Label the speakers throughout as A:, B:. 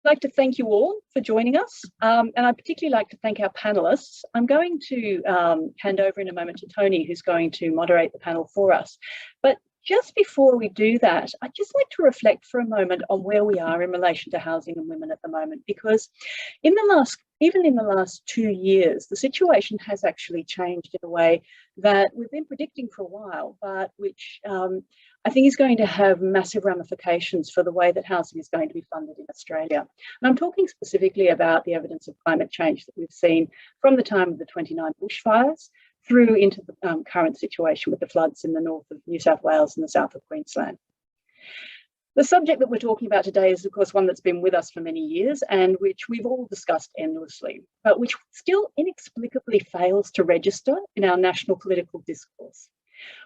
A: like to thank you all for joining us, and I'd particularly like to thank our panellists. I'm going to hand over in a moment to Tony, who's going to moderate the panel for us. But just before we do that, I'd just like to reflect for a moment on where we are in relation to housing and women at the moment, because even in the last 2 years, the situation has actually changed in a way that we've been predicting for a while, but which I think is going to have massive ramifications for the way that housing is going to be funded in Australia. And I'm talking specifically about the evidence of climate change that we've seen from the time of the 29 bushfires through into the current situation with the floods in the north of New South Wales and the south of Queensland. The subject that we're talking about today is, of course, one that's been with us for many years and which we've all discussed endlessly, but which still inexplicably fails to register in our national political discourse.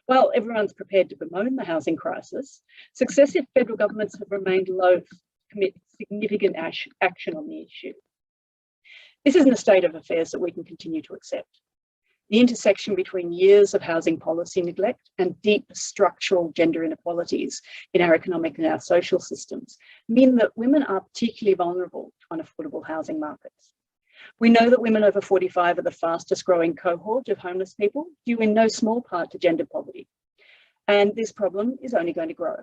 A: While everyone's prepared to bemoan the housing crisis, successive federal governments have remained loath to commit significant action on the issue. This isn't a state of affairs that we can continue to accept. The intersection between years of housing policy neglect and deep structural gender inequalities in our economic and our social systems mean that women are particularly vulnerable to unaffordable housing markets. We know that women over 45 are the fastest growing cohort of homeless people, due in no small part to gender poverty. And this problem is only going to grow.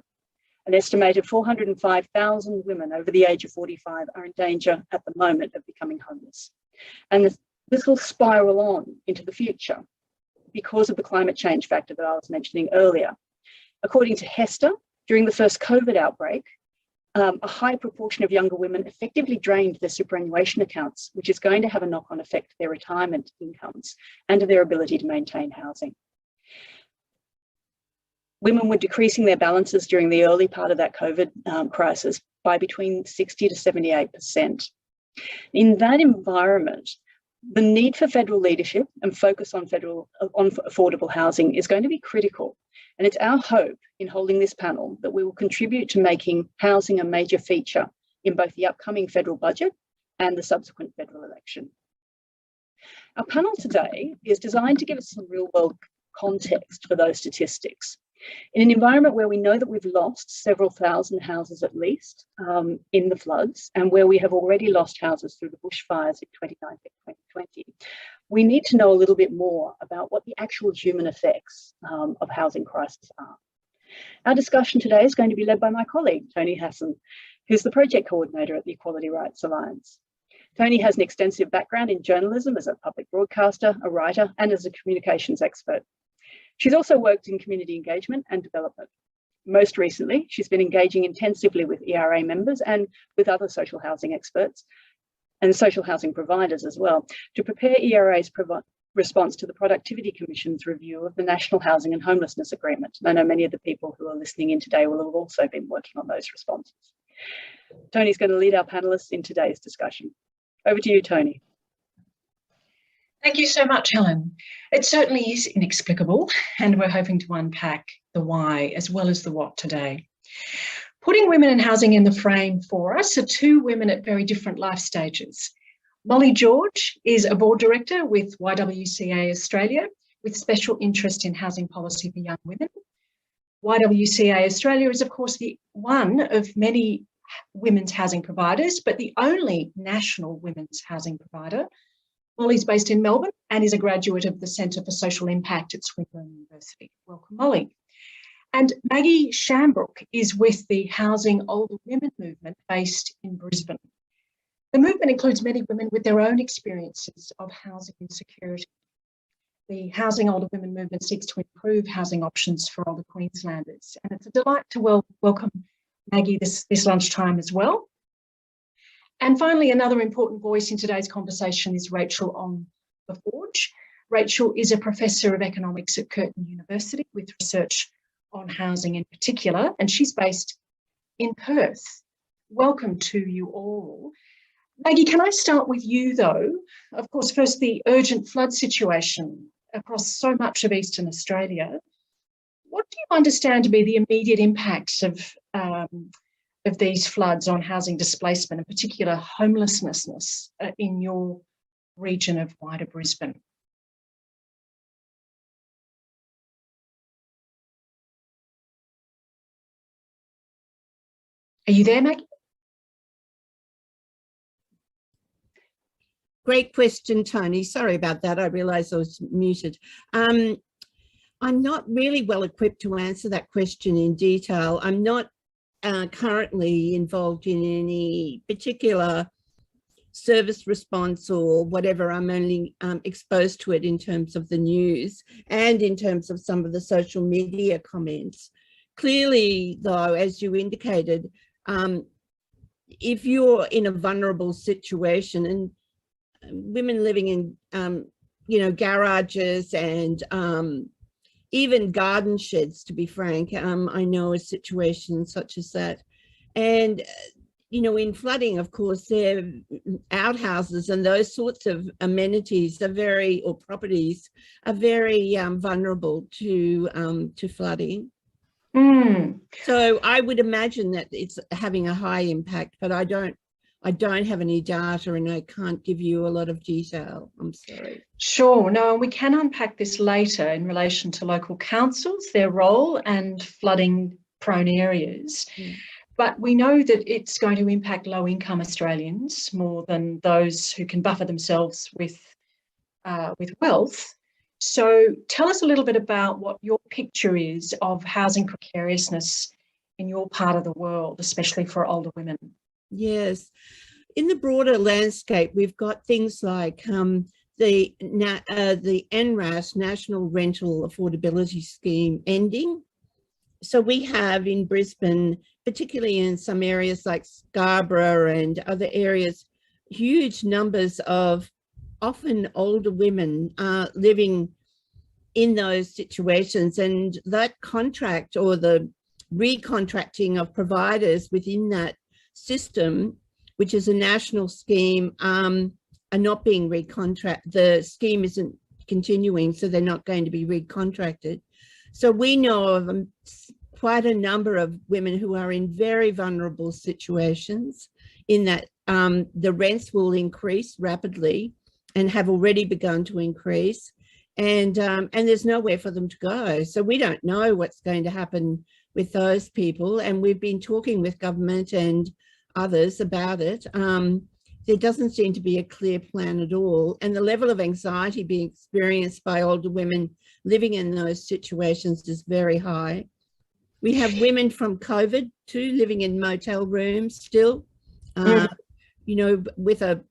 A: An estimated 405,000 women over the age of 45 are in danger at the moment of becoming homeless. And this will spiral on into the future because of the climate change factor that I was mentioning earlier. According to HESTA, during the first COVID outbreak, a high proportion of younger women effectively drained their superannuation accounts, which is going to have a knock-on effect to their retirement incomes and to their ability to maintain housing. Women were decreasing their balances during the early part of that COVID crisis by between 60 to 78%. In that environment, the need for federal leadership and focus on affordable housing is going to be critical. And it's our hope in holding this panel that we will contribute to making housing a major feature in both the upcoming federal budget and the subsequent federal election. Our panel today is designed to give us some real world context for those statistics. In an environment where we know that we've lost several thousand houses at least in the floods, and where we have already lost houses through the bushfires in 2019 and 2020, we need to know a little bit more about what the actual human effects of housing crisis are. Our discussion today is going to be led by my colleague, Tony Hassan, who's the project coordinator at the Equality Rights Alliance. Tony has an extensive background in journalism as a public broadcaster, a writer, and as a communications expert. She's also worked in community engagement and development. Most recently, she's been engaging intensively with ERA members and with other social housing experts and social housing providers as well to prepare ERA's response to the Productivity Commission's review of the National Housing and Homelessness Agreement. And I know many of the people who are listening in today will have also been working on those responses. Tony's going to lead our panellists in today's discussion. Over to you, Tony.
B: Thank you so much, Helen. It certainly is inexplicable, and we're hoping to unpack the why as well as the what today. Putting women in housing in the frame for us are two women at very different life stages. Molly George is a board director with YWCA Australia with special interest in housing policy for young women. YWCA Australia is, of course, the one of many women's housing providers, but the only national women's housing provider. Molly's based in Melbourne and is a graduate of the Centre for Social Impact at Swinburne University. Welcome, Molly. And Maggie Shambrook is with the Housing Older Women movement based in Brisbane. The movement includes many women with their own experiences of housing insecurity. The Housing Older Women movement seeks to improve housing options for older Queenslanders. And it's a delight to welcome Maggie this lunchtime as well. And finally, another important voice in today's conversation is Rachel on ViforJ. Rachel is a professor of economics at Curtin University with research on housing in particular, and she's based in Perth. Welcome to you all. Maggie, can I start with you though? Of course, first the urgent flood situation across so much of Eastern Australia. What do you understand to be the immediate impacts of these floods on housing displacement, in particular homelessness in your region of wider Brisbane? Are you there, Maggie?
C: great question, Tony. Sorry about that. I realised I was muted. I'm not really well equipped to answer that question in detail. I'm not currently involved in any particular service response or whatever. I'm only exposed to it in terms of the news and in terms of some of the social media comments. Clearly, though, as you indicated, if you're in a vulnerable situation, and women living in, you know, garages and even garden sheds, to be frank, I know a situation such as that. And, you know, in flooding, of course, their outhouses and those sorts of amenities are very, or properties are very vulnerable to flooding. So I would imagine that it's having a high impact, but I don't have any data and I can't give you a lot of detail. I'm sorry.
B: Sure. No, we can unpack this later in relation to local councils, their role and flooding prone areas. But we know that it's going to impact low-income Australians more than those who can buffer themselves with wealth. So tell us a little bit about what your picture is of housing precariousness in your part of the world, especially for older women.
C: Yes. In the broader landscape, we've got things like the NRAS, National Rental Affordability Scheme, ending. So we have in Brisbane, particularly in some areas like Scarborough and other areas, huge numbers of often older women living in those situations, and that contract or the recontracting of providers within that system, which is a national scheme, are not being recontracted. The scheme isn't continuing, so they're not going to be recontracted. So we know of quite a number of women who are in very vulnerable situations in that the rents will increase rapidly and have already begun to increase, and there's nowhere for them to go. So we don't know what's going to happen with those people, and we've been talking with government and others about it. There doesn't seem to be a clear plan at all, and the level of anxiety being experienced by older women living in those situations is very high. We have women from COVID too living in motel rooms still, you know, with a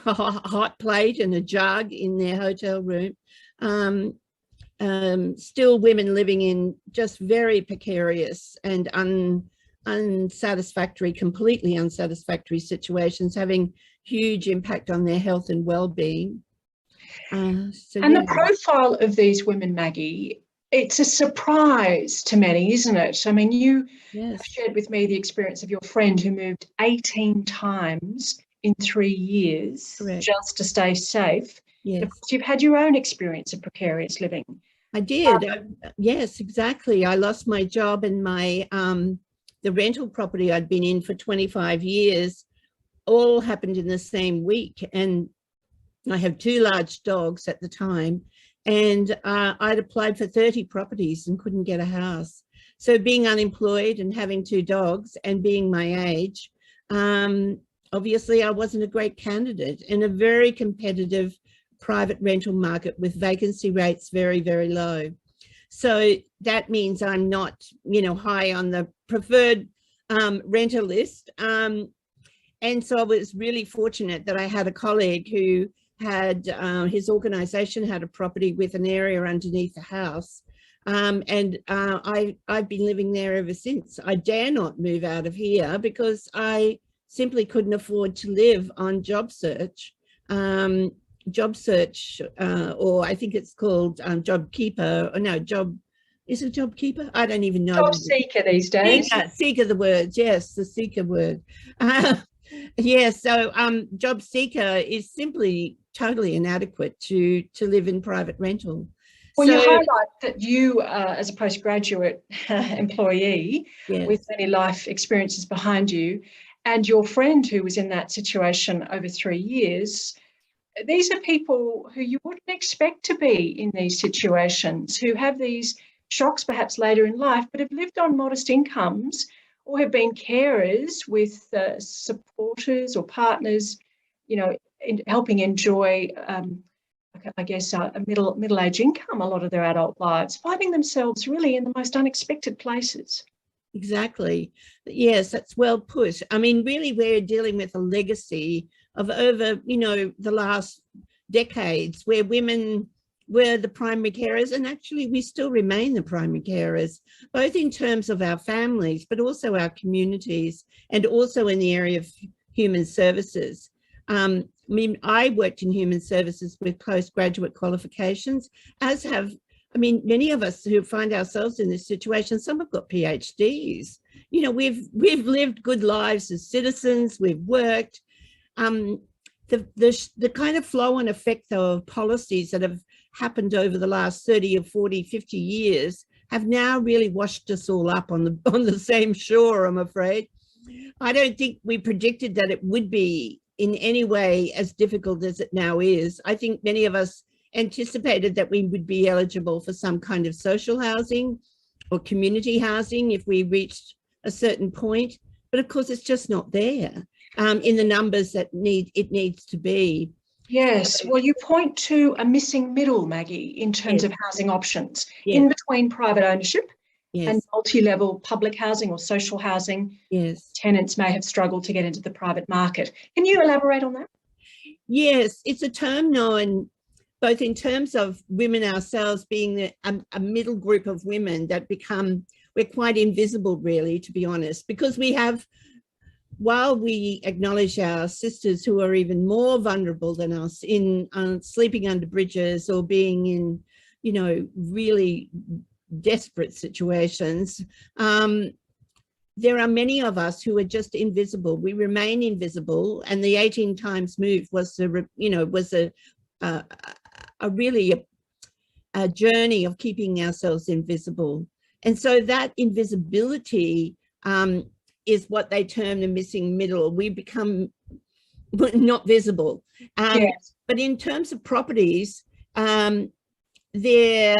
C: hot plate and a jug in their hotel room. Still women living in just very precarious and unsatisfactory, completely unsatisfactory situations, having huge impact on their health and well-being.
B: The profile of these women, Maggie, it's a surprise to many, isn't it? I mean, you have shared with me the experience of your friend who moved 18 times in 3 years. Correct. Just to stay safe. Yes. Of course, you've had your own experience of precarious living.
C: I did. Yes, exactly. I lost my job and my the rental property I'd been in for 25 years all happened in the same week. And I have 2 large dogs at the time, and I'd applied for 30 properties and couldn't get a house. So being unemployed and having 2 dogs and being my age, obviously I wasn't a great candidate in a very competitive private rental market with vacancy rates very, very low. So that means I'm not, you know, high on the preferred renter list. And so I was really fortunate that I had a colleague who had, his organisation had a property with an area underneath the house. And I've been living there ever since. I dare not move out of here because I simply couldn't afford to live on job search. Or I think it's called Job Keeper, or no, is it Job Keeper? I don't even know.
B: Job Seeker these days.
C: Seeker the word, yes, the Seeker word. Yes, so Job Seeker is simply totally inadequate to live in private rental.
B: Well, you highlight that you, as a postgraduate employee with many life experiences behind you, and your friend who was in that situation over 3 years, these are people who you wouldn't expect to be in these situations, who have these shocks perhaps later in life, but have lived on modest incomes or have been carers with supporters or partners helping enjoy, I guess, a middle-age income a lot of their adult lives, finding themselves really in the most unexpected places.
C: Exactly. Yes, that's well put. I mean, really, we're dealing with a legacy of over, the last decades where women were the primary carers, and actually we still remain the primary carers, both in terms of our families, but also our communities, and also in the area of human services. I mean, I worked in human services with postgraduate qualifications, as have, many of us who find ourselves in this situation, some have got PhDs. We've lived good lives as citizens, we've worked. The kind of flow and effect of policies that have happened over the last 30 or 40, 50 years have now really washed us all up on the same shore, I'm afraid. I don't think we predicted that it would be in any way as difficult as it now is. I think many of us anticipated that we would be eligible for some kind of social housing or community housing if we reached a certain point, but of course it's just not there in the numbers that it needs to be.
B: Yes, well, you point to a missing middle, Maggie, in terms of housing options in between private ownership and multi-level public housing or social housing.
C: Yes,
B: tenants may have struggled to get into the private market. Can you elaborate on that?
C: Yes, it's a term known both in terms of women ourselves being a middle group of women that we're quite invisible, really, to be honest, because we have, while we acknowledge our sisters who are even more vulnerable than us in sleeping under bridges or being in, really desperate situations, there are many of us who are just invisible. We remain invisible, and the 18 times move was really a journey of keeping ourselves invisible. And so that invisibility is what they term the missing middle. We become not visible. But in terms of properties, they're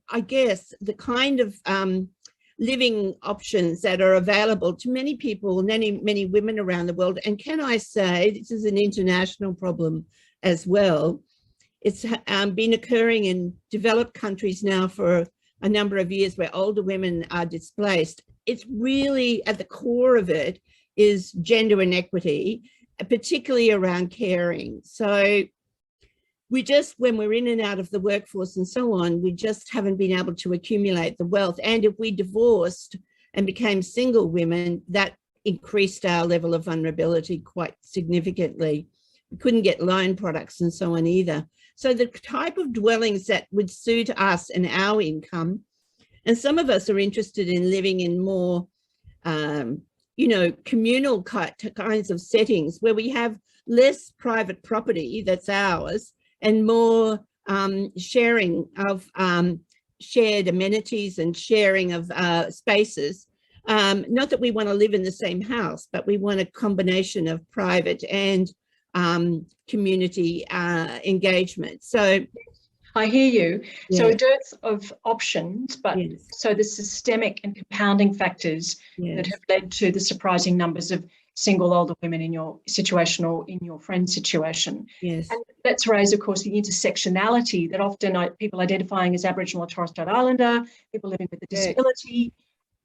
C: I guess the kind of living options that are available to many people, many women around the world. And can I say, this is an international problem as well. It's been occurring in developed countries now for a number of years where older women are displaced. It's really at the core of it is gender inequity, particularly around caring. So when we're in and out of the workforce and so on, we just haven't been able to accumulate the wealth. And if we divorced and became single women, that increased our level of vulnerability quite significantly. We couldn't get loan products and so on either. So the type of dwellings that would suit us and our income, and some of us are interested in living in more, communal kinds of settings where we have less private property that's ours and more sharing of shared amenities and sharing of spaces. Not that we want to live in the same house, but we want a combination of private and community engagement. So
B: I hear you. So a dearth of options, but so the systemic and compounding factors that have led to the surprising numbers of single older women in your situation or in your friend's situation.
C: Yes.
B: And let's raise, of course, the intersectionality that often people identifying as Aboriginal or Torres Strait Islander, people living with a disability,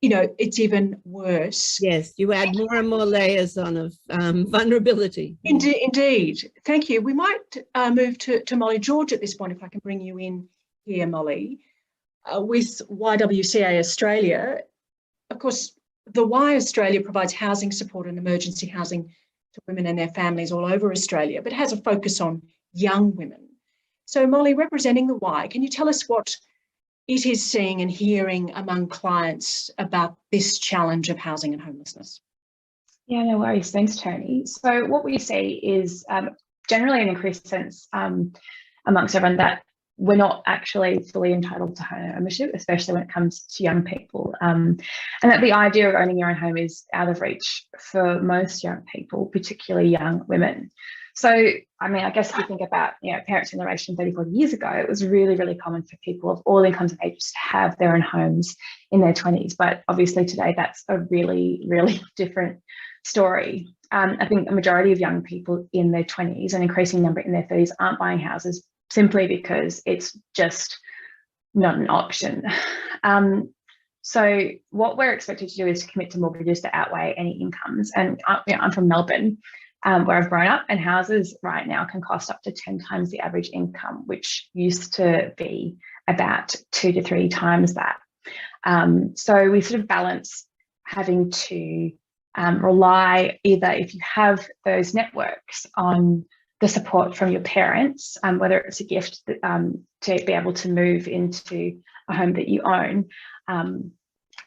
B: it's even worse.
C: Yes, you add more and more layers on of vulnerability.
B: Indeed. Thank you. We might move to Molly George at this point, if I can bring you in here, Molly. With YWCA Australia, of course, the Y Australia provides housing support and emergency housing to women and their families all over Australia, but has a focus on young women. So, Molly, representing the Y, can you tell us what it is seeing and hearing among clients about this challenge of housing and homelessness?
D: Yeah, no worries. Thanks, Tony. So what we see is generally an increased sense amongst everyone that we're not actually fully entitled to home ownership, especially when it comes to young people. And that the idea of owning your own home is out of reach for most young people, particularly young women. So, I mean, I guess if you think about, parents' generation 30, 40 years ago, it was really, really common for people of all incomes and ages to have their own homes in their 20s. But obviously today, that's a really, really different story. I think a majority of young people in their 20s, an increasing number in their 30s, aren't buying houses simply because it's just not an option. So what we're expected to do is to commit to mortgages that outweigh any incomes. And I'm from Melbourne, where I've grown up, and houses right now can cost up to 10 times the average income, which used to be about 2 to 3 times that. So we sort of balance having to rely, either if you have those networks, on the support from your parents, whether it's a gift to be able to move into a home that you own,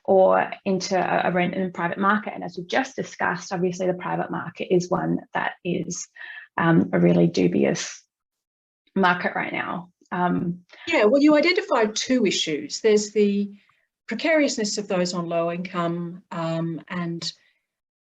D: or into a rent in a private market. And as we've just discussed, obviously the private market is one that is a really dubious market right now.
B: Yeah, well, you identified 2 issues. There's the precariousness of those on low income, and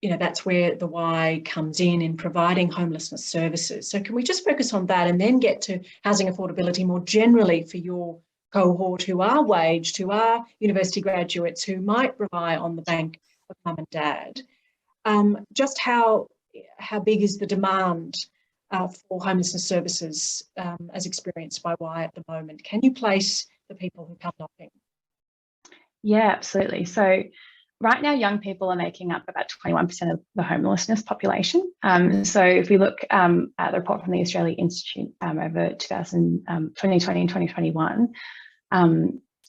B: that's where the Y comes in providing homelessness services. So can we just focus on that and then get to housing affordability more generally for your cohort who are waged, who are university graduates, who might rely on the bank of mum and dad? Just how big is the demand for homelessness services as experienced by Y at the moment? Can you place the people who come knocking?
D: Yeah, absolutely. So right now, young people are making up about 21% of the homelessness population. So if we look at the report from the Australia Institute over 2020 and 2021,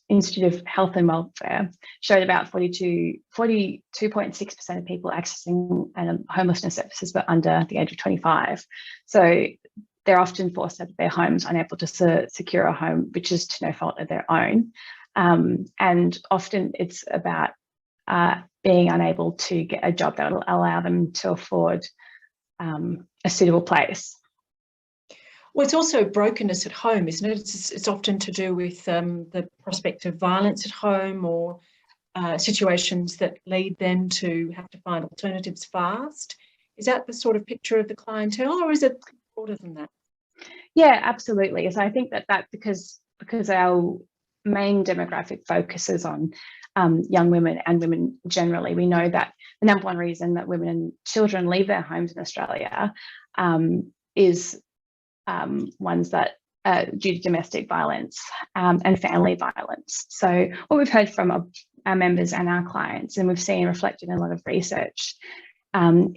D: Institute of Health and Welfare showed about 42.6% of people accessing homelessness services were under the age of 25. So they're often forced out of their homes, unable to secure a home, which is to no fault of their own. And often it's about being unable to get a job that will allow them to afford a suitable place.
B: Well, it's also brokenness at home, isn't it? It's often to do with the prospect of violence at home, or situations that lead them to have to find alternatives fast. Is that the sort of picture of the clientele, or is it broader than that?
D: Yeah, absolutely. So I think that because our main demographic focuses on young women and women generally, we know that the number one reason that women and children leave their homes in Australia is ones that due to domestic violence and family violence. So what we've heard from our members and our clients, and we've seen reflected in a lot of research,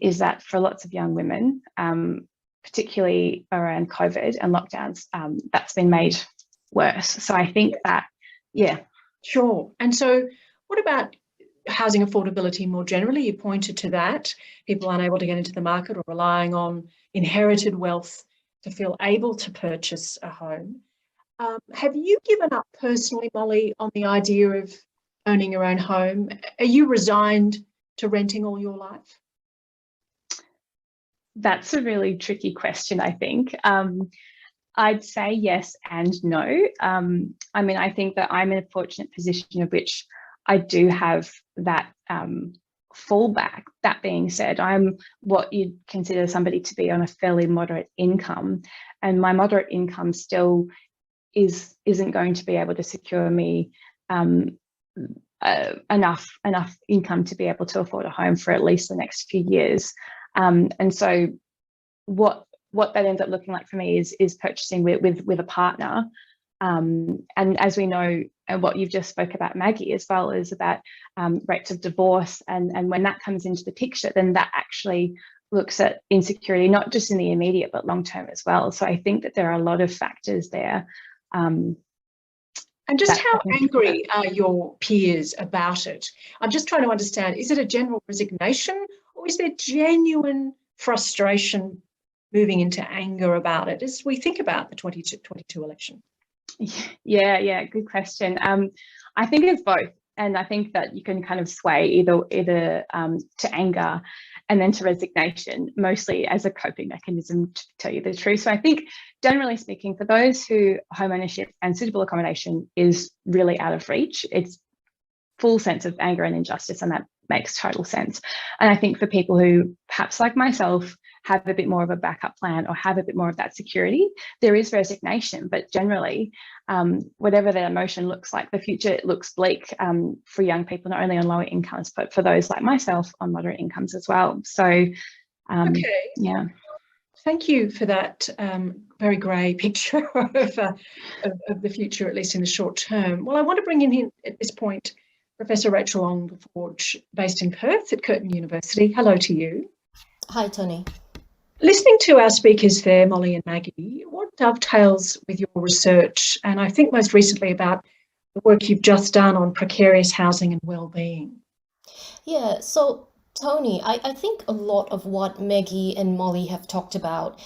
D: is that for lots of young women, particularly around COVID and lockdowns, that's been made worse. So I think that, yeah.
B: Sure. And so what about housing affordability more generally? You pointed to that, people unable to get into the market or relying on inherited wealth to feel able to purchase a home. Have you given up personally, Molly, on the idea of owning your own home? Are you resigned to renting all your life?
D: That's a really tricky question, I think. I'd say yes and no. I mean, I think that I'm in a fortunate position of which I do have that fallback. That being said, I'm what you'd consider somebody to be on a fairly moderate income, and my moderate income still isn't going to be able to secure me enough income to be able to afford a home for at least the next few years. And so what that ends up looking like for me is purchasing with a partner. And as we know, and what you've just spoke about, Maggie, as well, is about rates of divorce. And when that comes into the picture, then that actually looks at insecurity, not just in the immediate, but long-term as well. So I think that there are a lot of factors there.
B: And just how angry are your peers about it? I'm just trying to understand, is it a general resignation, or is there genuine frustration moving into anger about it as we think about the 2022 election?
D: Yeah, good question. I think it's both. And I think that you can kind of sway either to anger and then to resignation, mostly as a coping mechanism, to tell you the truth. So I think, generally speaking, for those who home ownership and suitable accommodation is really out of reach, it's full sense of anger and injustice on makes total sense. And I think for people who perhaps like myself have a bit more of a backup plan or have a bit more of that security, there is resignation, but generally whatever their emotion looks like, the future looks bleak for young people, not only on lower incomes, but for those like myself on moderate incomes as well. So
B: okay.
D: Yeah.
B: Thank you for that very grey picture of the future, at least in the short term. Well, I want to bring in at this point Professor Rachel ViforJ, based in Perth at Curtin University. Hello to you.
E: Hi, Tony.
B: Listening to our speakers there, Molly and Maggie, what dovetails with your research, and I think most recently about the work you've just done on precarious housing and well-being?
E: Yeah, so Tony, I think a lot of what Maggie and Molly have talked about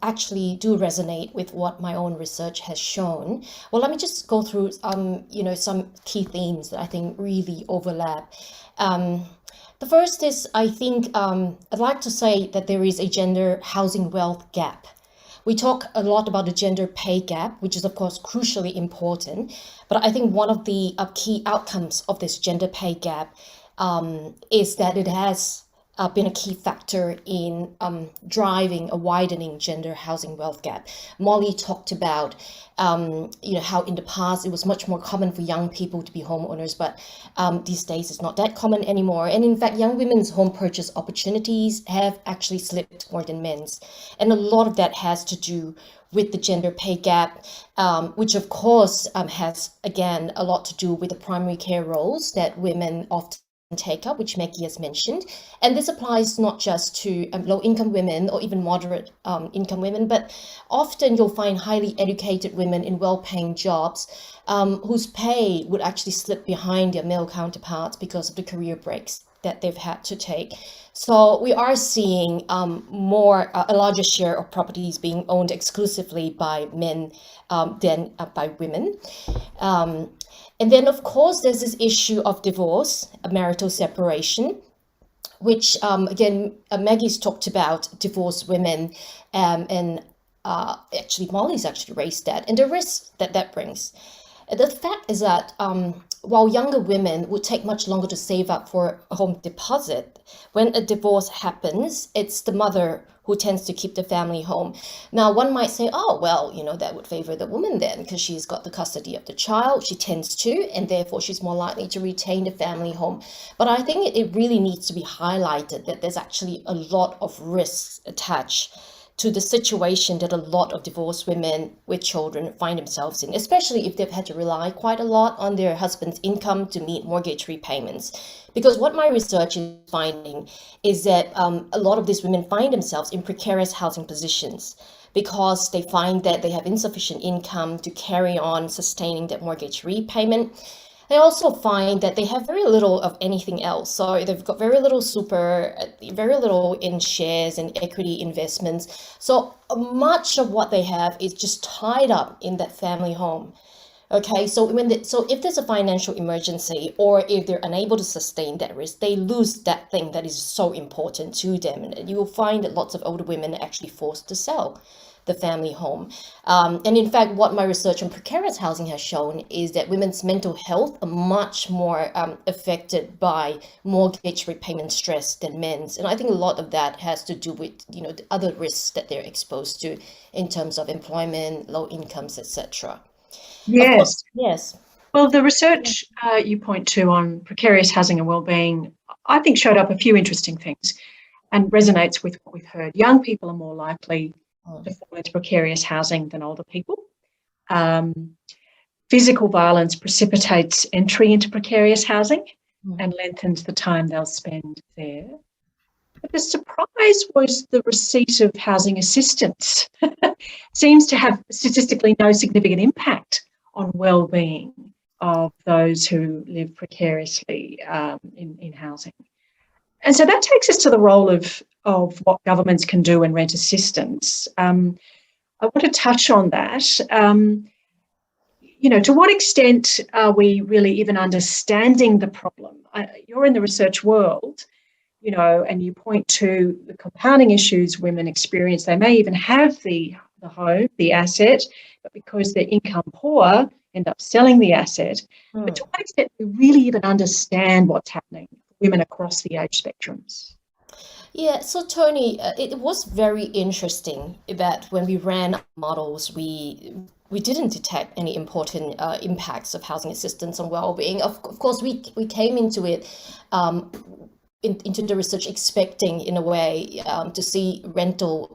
E: actually do resonate with what my own research has shown. Well, let me just go through some key themes that I think really overlap. The first is, I think, I'd like to say that there is a gender housing wealth gap. We talk a lot about the gender pay gap, which is, of course, crucially important. But I think one of the key outcomes of this gender pay gap is that it has been a key factor in driving a widening gender housing wealth gap. Molly talked about, how in the past it was much more common for young people to be homeowners, but these days it's not that common anymore. And in fact, young women's home purchase opportunities have actually slipped more than men's. And a lot of that has to do with the gender pay gap, which of course has, again, a lot to do with the primary care roles that women often take up, which Maggie has mentioned. And this applies not just to low-income women or even moderate income women, but often you'll find highly educated women in well-paying jobs whose pay would actually slip behind their male counterparts because of the career breaks that they've had to take. So we are seeing a larger share of properties being owned exclusively by men than by women. And then, of course, there's this issue of divorce, marital separation, which, again, Maggie's talked about divorced women, and actually Molly's actually raised that, and the risks that brings. The fact is that while younger women would take much longer to save up for a home deposit, when a divorce happens, it's the mother who tends to keep the family home. Now, one might say, oh, well, that would favor the woman then because she's got the custody of the child. She tends to, and therefore she's more likely to retain the family home. But I think it really needs to be highlighted that there's actually a lot of risks attached to the situation that a lot of divorced women with children find themselves in, especially if they've had to rely quite a lot on their husband's income to meet mortgage repayments. Because what my research is finding is that a lot of these women find themselves in precarious housing positions because they find that they have insufficient income to carry on sustaining that mortgage repayment. They also find that they have very little of anything else. So they've got very little very little in shares and equity investments. So much of what they have is just tied up in that family home. Okay, so if there's a financial emergency or if they're unable to sustain that risk, they lose that thing that is so important to them. And you will find that lots of older women are actually forced to sell the family home. And in fact, what my research on precarious housing has shown is that women's mental health are much more affected by mortgage repayment stress than men's. And I think a lot of that has to do with, the other risks that they're exposed to in terms of employment, low incomes, etc.
B: Yes.
E: Yes.
B: Well, the research you point to on precarious housing and wellbeing, I think showed up a few interesting things and resonates with what we've heard. Young people are more likely to fall into precarious housing than older people. Physical violence precipitates entry into precarious housing and lengthens the time they'll spend there. But the surprise was the receipt of housing assistance seems to have statistically no significant impact on well-being of those who live precariously in housing. And so that takes us to the role of what governments can do in rent assistance. I want to touch on that. To what extent are we really even understanding the problem? You're in the research world, and you point to the compounding issues women experience. They may even have the home, the asset, but because they're income poor, end up selling the asset. But to what extent do we really even understand what's happening for women across the age spectrums?
E: Yeah, so Tony, it was very interesting that when we ran models, we didn't detect any important impacts of housing assistance on well-being. Of course, we came into it into the research expecting, in a way, to see rental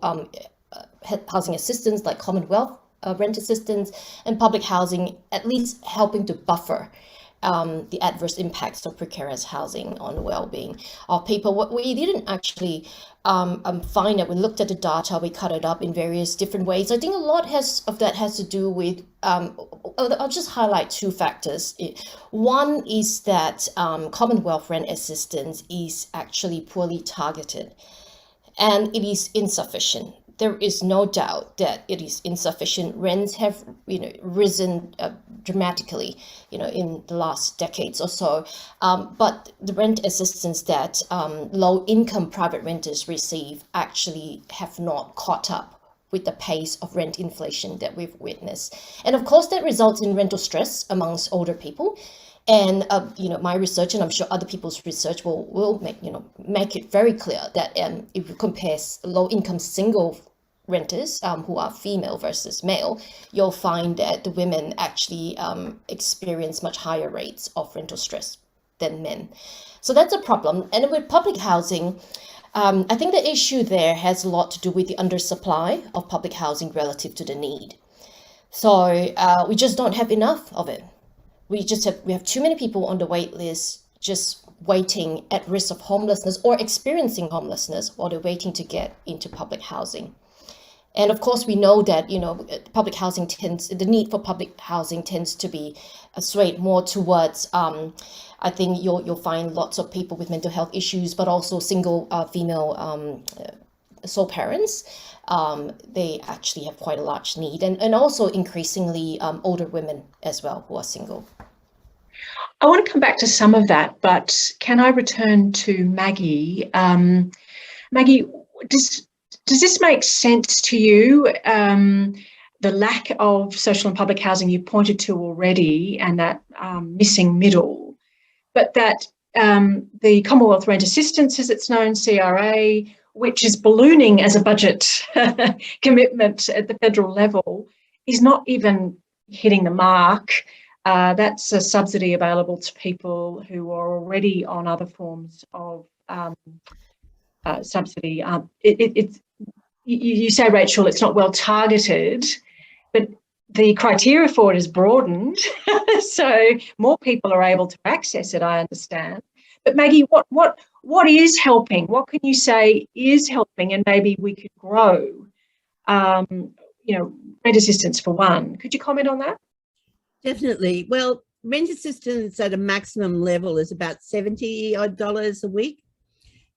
E: housing assistance like Commonwealth rent assistance and public housing at least helping to buffer the adverse impacts of precarious housing on the well-being of people. What we didn't actually find that we looked at the data, we cut it up in various different ways. I think a lot of that has to do with, I'll just highlight two factors. One is that Commonwealth rent assistance is actually poorly targeted and it is insufficient. There is no doubt that it is insufficient. Rents have, risen dramatically, in the last decades or so. But the rent assistance that low-income private renters receive actually have not caught up with the pace of rent inflation that we've witnessed. And of course, that results in rental stress amongst older people. And my research, and I'm sure other people's research will make it very clear that if you compare low-income single renters who are female versus male, you'll find that the women actually experience much higher rates of rental stress than men. So that's a problem. And with public housing, I think the issue there has a lot to do with the undersupply of public housing relative to the need. So we just don't have enough of it. We have too many people on the wait list just waiting at risk of homelessness or experiencing homelessness while they're waiting to get into public housing. And of course, we know that, public housing the need for public housing tends to be swayed more towards, I think you'll find lots of people with mental health issues, but also single female sole parents. They actually have quite a large need, and also increasingly older women as well who are single.
B: I want to come back to some of that, but can I return to Maggie? Maggie, does this make sense to you, the lack of social and public housing you pointed to already and that missing middle, but that the Commonwealth Rent Assistance, as it's known, CRA, which is ballooning as a budget commitment at the federal level, is not even hitting the mark? That's a subsidy available to people who are already on other forms of subsidy. You say, Rachel, it's not well targeted, but the criteria for it is broadened, so more people are able to access it, I understand. But Maggie, what is helping? What can you say is helping, and maybe we could grow? Rent assistance for one. Could you comment on that?
C: Definitely. Well, rent assistance at a maximum level is about $70 odd a week.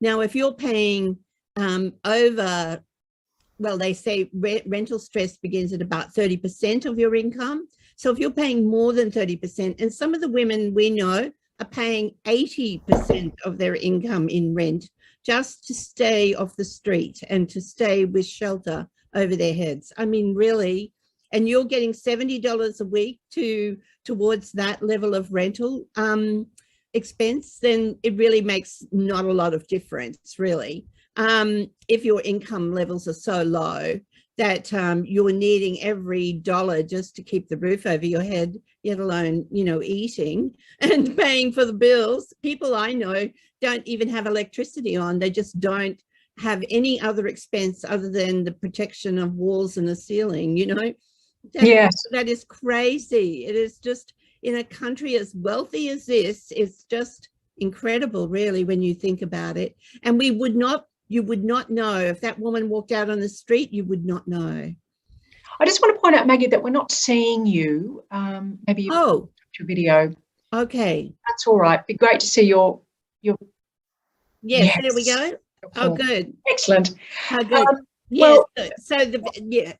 C: Now, if you're paying over, well, they say rental stress begins at about 30% of your income. So if you're paying more than 30%, and some of the women we know are paying 80% of their income in rent just to stay off the street and to stay with shelter over their heads. I mean, really, and you're getting $70 a week towards that level of rental expense, then it really makes not a lot of difference, really. If your income levels are so low that you're needing every dollar just to keep the roof over your head, let alone, eating and paying for the bills. People I know don't even have electricity on. They just don't have any other expense other than the protection of walls and a ceiling,
B: Yes.
C: That is crazy. It is just, in a country as wealthy as this, it's just incredible, really, when you think about it. And you would not know if that woman walked out on the street, you would not know.
B: I just want to point out, Maggie, that we're not seeing you. Maybe you your video.
C: Okay.
B: That's all right. It'd be great to see your
C: yes, there we go. Oh, good.
B: Excellent.
C: Oh, good.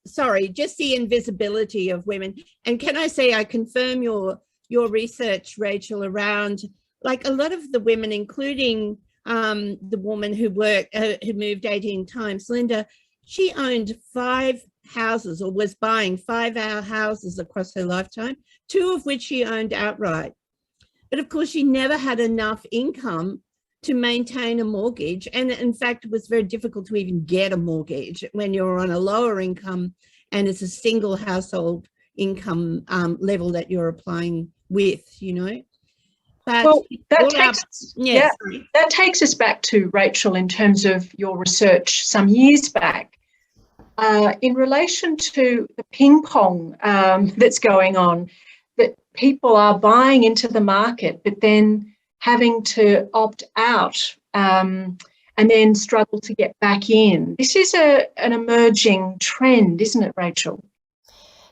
C: Sorry, just the invisibility of women. And can I say, I confirm your research, Rachel, around like a lot of the women, including the woman who moved 18 times, Linda, she owned 5 houses, or was buying 5 houses across her lifetime, 2 of which she owned outright. But of course, she never had enough income to maintain a mortgage. And in fact, it was very difficult to even get a mortgage when you're on a lower income and it's a single household income level that you're applying with, you know. But
B: well, that takes us back to Rachel in terms of your research some years back in relation to the ping pong that's going on, that people are buying into the market but then having to opt out and then struggle to get back in. This is an emerging trend, isn't it, Rachel?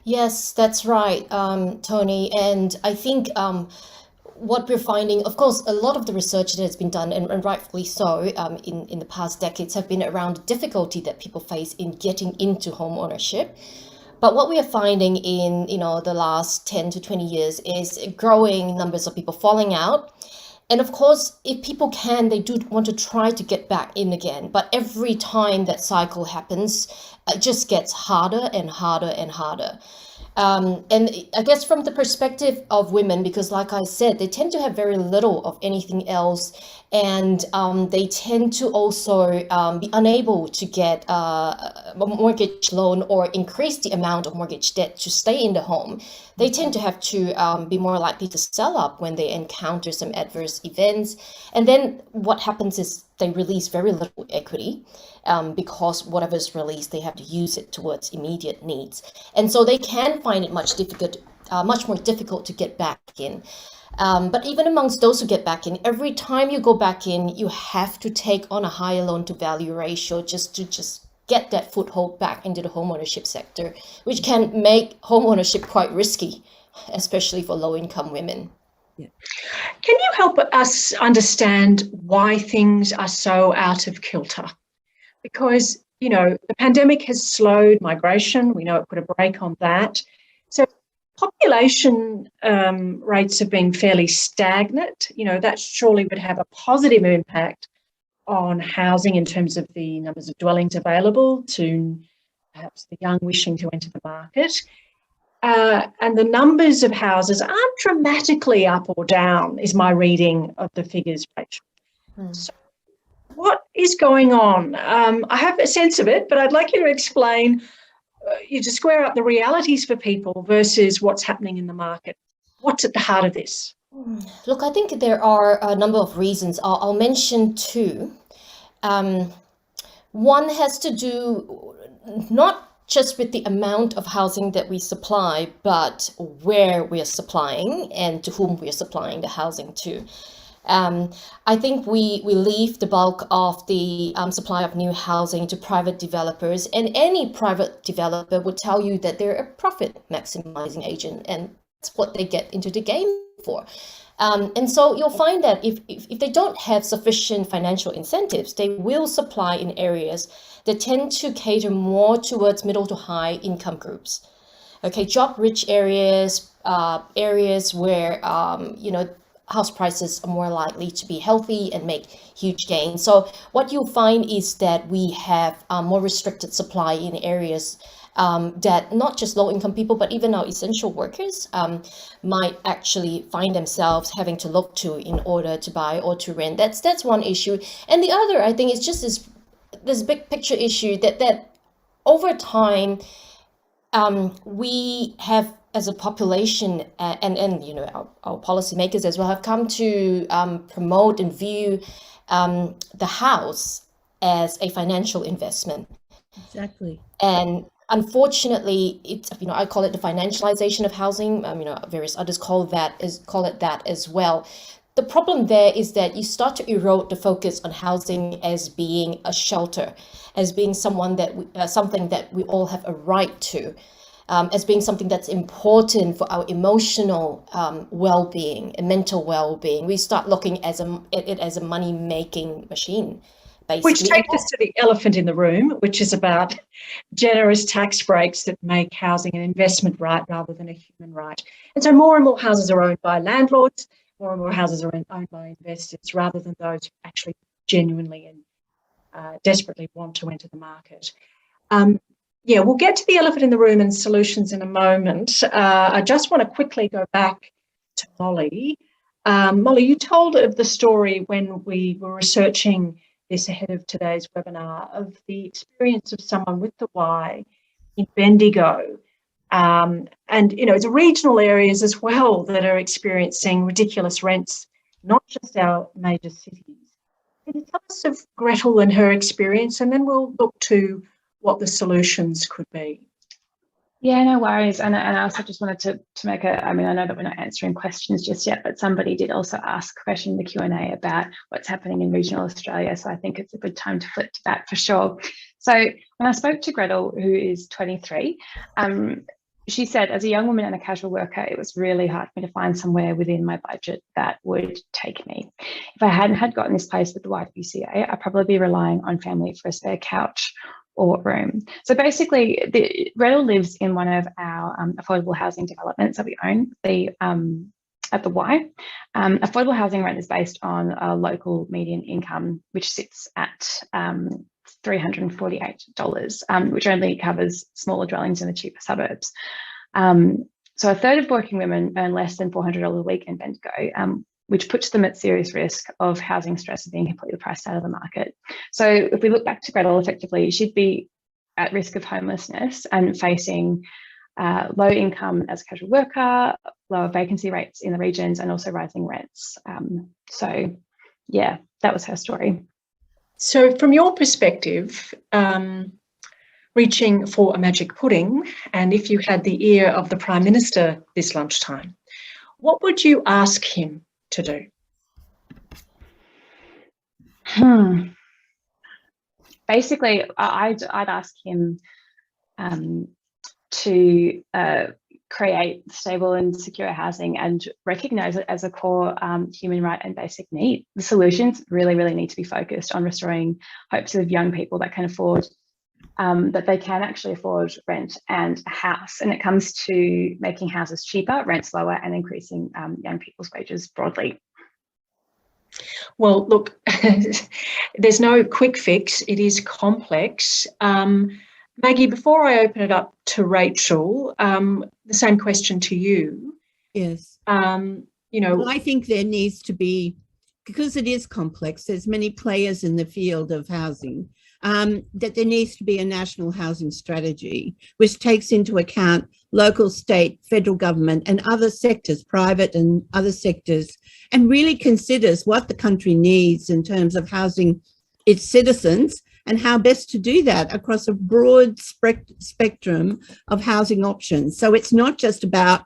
E: Yes, that's right, Tony. And I think what we're finding, of course, a lot of the research that has been done, and rightfully so, in the past decades, have been around the difficulty that people face in getting into home ownership. But what we are finding in the last 10 to 20 years is growing numbers of people falling out. And of course, if people can, they do want to try to get back in again. But every time that cycle happens, it just gets harder and harder and harder. And I guess from the perspective of women, because like I said, they tend to have very little of anything else. And they tend to also be unable to get a mortgage loan or increase the amount of mortgage debt to stay in the home. They tend to have to be more likely to sell up when they encounter some adverse events. And then what happens is they release very little equity because whatever is released, they have to use it towards immediate needs. And so they can find it much more difficult to get back in. But even amongst those who get back in, every time you go back in, you have to take on a higher loan to value ratio just to get that foothold back into the homeownership sector, which can make homeownership quite risky, especially for low-income women.
B: Yeah. Can you help us understand why things are so out of kilter? Because, the pandemic has slowed migration. We know it put a brake on that. So population rates have been fairly stagnant. That surely would have a positive impact on housing in terms of the numbers of dwellings available to perhaps the young wishing to enter the market. And the numbers of houses aren't dramatically up or down, is my reading of the figures, Rachel. So what is going on? I have a sense of it, but I'd like you to explain, you to square up the realities for people versus what's happening in the market. What's at the heart of this?
E: Look, I think there are a number of reasons. I'll mention two. One has to do not just with the amount of housing that we supply, but where we are supplying and to whom we are supplying the housing to. I think we leave the bulk of the supply of new housing to private developers, and any private developer would tell you that they're a profit maximizing agent, and that's what they get into the game for. And so you'll find that if they don't have sufficient financial incentives, they will supply in areas that tend to cater more towards middle to high income groups. Okay, job-rich areas, areas where house prices are more likely to be healthy and make huge gains. So what you'll find is that we have more restricted supply in areas that not just low-income people, but even our essential workers might actually find themselves having to look to in order to buy or to rent. That's one issue. And the other, I think, is just this big picture issue that over time we have, as a population, and our policymakers as well, have come to promote and view the house as a financial investment.
C: Exactly.
E: And unfortunately, it's I call it the financialization of housing. Various others call it that as well. The problem there is that you start to erode the focus on housing as being a shelter, as being something that we all have a right to. As being something that's important for our emotional well-being and mental well-being. We start looking at it as a money-making machine, basically.
B: Which takes us to the elephant in the room, which is about generous tax breaks that make housing an investment right rather than a human right. And so more and more houses are owned by landlords, more and more houses are owned by investors rather than those who actually genuinely and desperately want to enter the market. We'll get to the elephant in the room and solutions in a moment. I just want to quickly go back to Molly. Molly, you told of the story when we were researching this ahead of today's webinar of the experience of someone with the Y in Bendigo. And, you know, it's regional areas as well that are experiencing ridiculous rents, not just our major cities. Can you tell us of Gretel and her experience, and then we'll look to what the solutions could be?
D: Yeah, no worries. And I also just wanted to make I mean, I know that we're not answering questions just yet, but somebody did also ask a question in the Q&A about what's happening in regional Australia. So I think it's a good time to flip to that for sure. So when I spoke to Gretel, who is 23, she said, as a young woman and a casual worker, it was really hard for me to find somewhere within my budget that would take me. If I hadn't had gotten this place with the YWCA, I'd probably be relying on family for a spare couch or room. So basically, Gretel lives in one of our affordable housing developments that we own, at the Y. Affordable housing rent is based on a local median income, which sits at $348, which only covers smaller dwellings in the cheaper suburbs. So a third of working women earn less than $400 a week in Bendigo, which puts them at serious risk of housing stress and being completely priced out of the market. So if we look back to Gretel, effectively, she'd be at risk of homelessness and facing low income as a casual worker, lower vacancy rates in the regions, and also rising rents. So yeah, that was her story.
B: So from your perspective, reaching for a magic pudding, and if you had the ear of the Prime Minister this lunchtime, what would you ask him to do?
D: Basically, I'd ask him to create stable and secure housing and recognise it as a core human right and basic need. The solutions really, really need to be focused on restoring hopes of young people that can afford, that they can actually afford rent and a house. And it comes to making houses cheaper, rents lower, and increasing young people's wages broadly.
B: Well, look, there's no quick fix. It is complex. Maggie, before I open it up to Rachel, the same question to you.
C: Yes.
B: You know,
C: well, I think there needs to be, because it is complex, there's many players in the field of housing, that there needs to be a national housing strategy which takes into account local, state, federal government and other sectors, private and other sectors, and really considers what the country needs in terms of housing its citizens and how best to do that across a broad spectrum of housing options. So it's not just about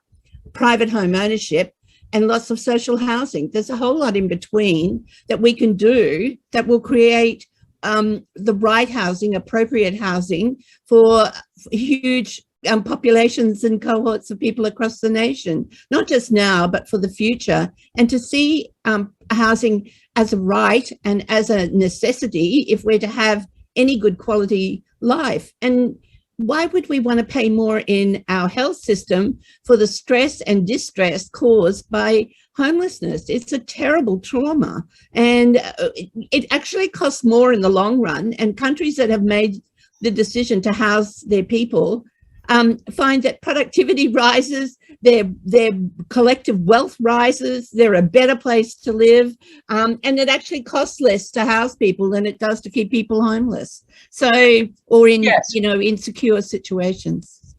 C: private home ownership and lots of social housing. There's a whole lot in between that we can do that will create the right housing, appropriate housing for huge populations and cohorts of people across the nation, not just now, but for the future. And to see housing as a right and as a necessity if we're to have any good quality life. And why would we want to pay more in our health system for the stress and distress caused by homelessness? It's a terrible trauma, and it actually costs more in the long run. And countries that have made the decision to house their people find that productivity rises, their collective wealth rises, they're a better place to live, and it actually costs less to house people than it does to keep people homeless. So, or in,
B: yes,
C: insecure situations.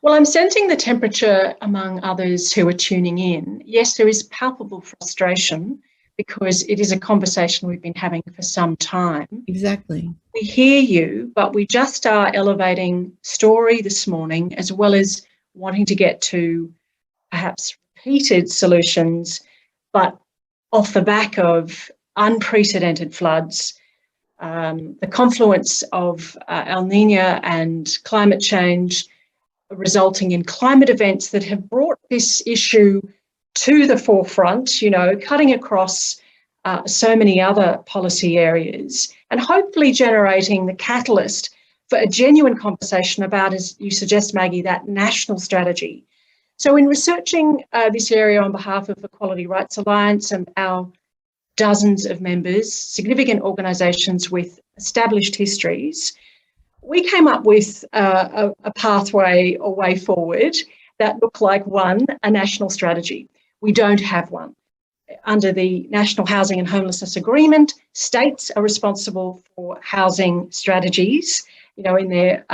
B: Well, I'm sensing the temperature among others who are tuning in. Yes, there is palpable frustration because it is a conversation we've been having for some time.
C: Exactly.
B: We hear you, but we just are elevating story this morning as well as wanting to get to perhaps repeated solutions, but off the back of unprecedented floods, the confluence of El Niño and climate change resulting in climate events that have brought this issue to the forefront, you know, cutting across so many other policy areas and hopefully generating the catalyst for a genuine conversation about, as you suggest, Maggie, that national strategy. So in researching this area on behalf of Equality Rights Alliance and our dozens of members, significant organisations with established histories, we came up with a pathway or way forward that looked like, one, a national strategy. We don't have one. under the National Housing and Homelessness Agreement, states are responsible for housing strategies. You know, in their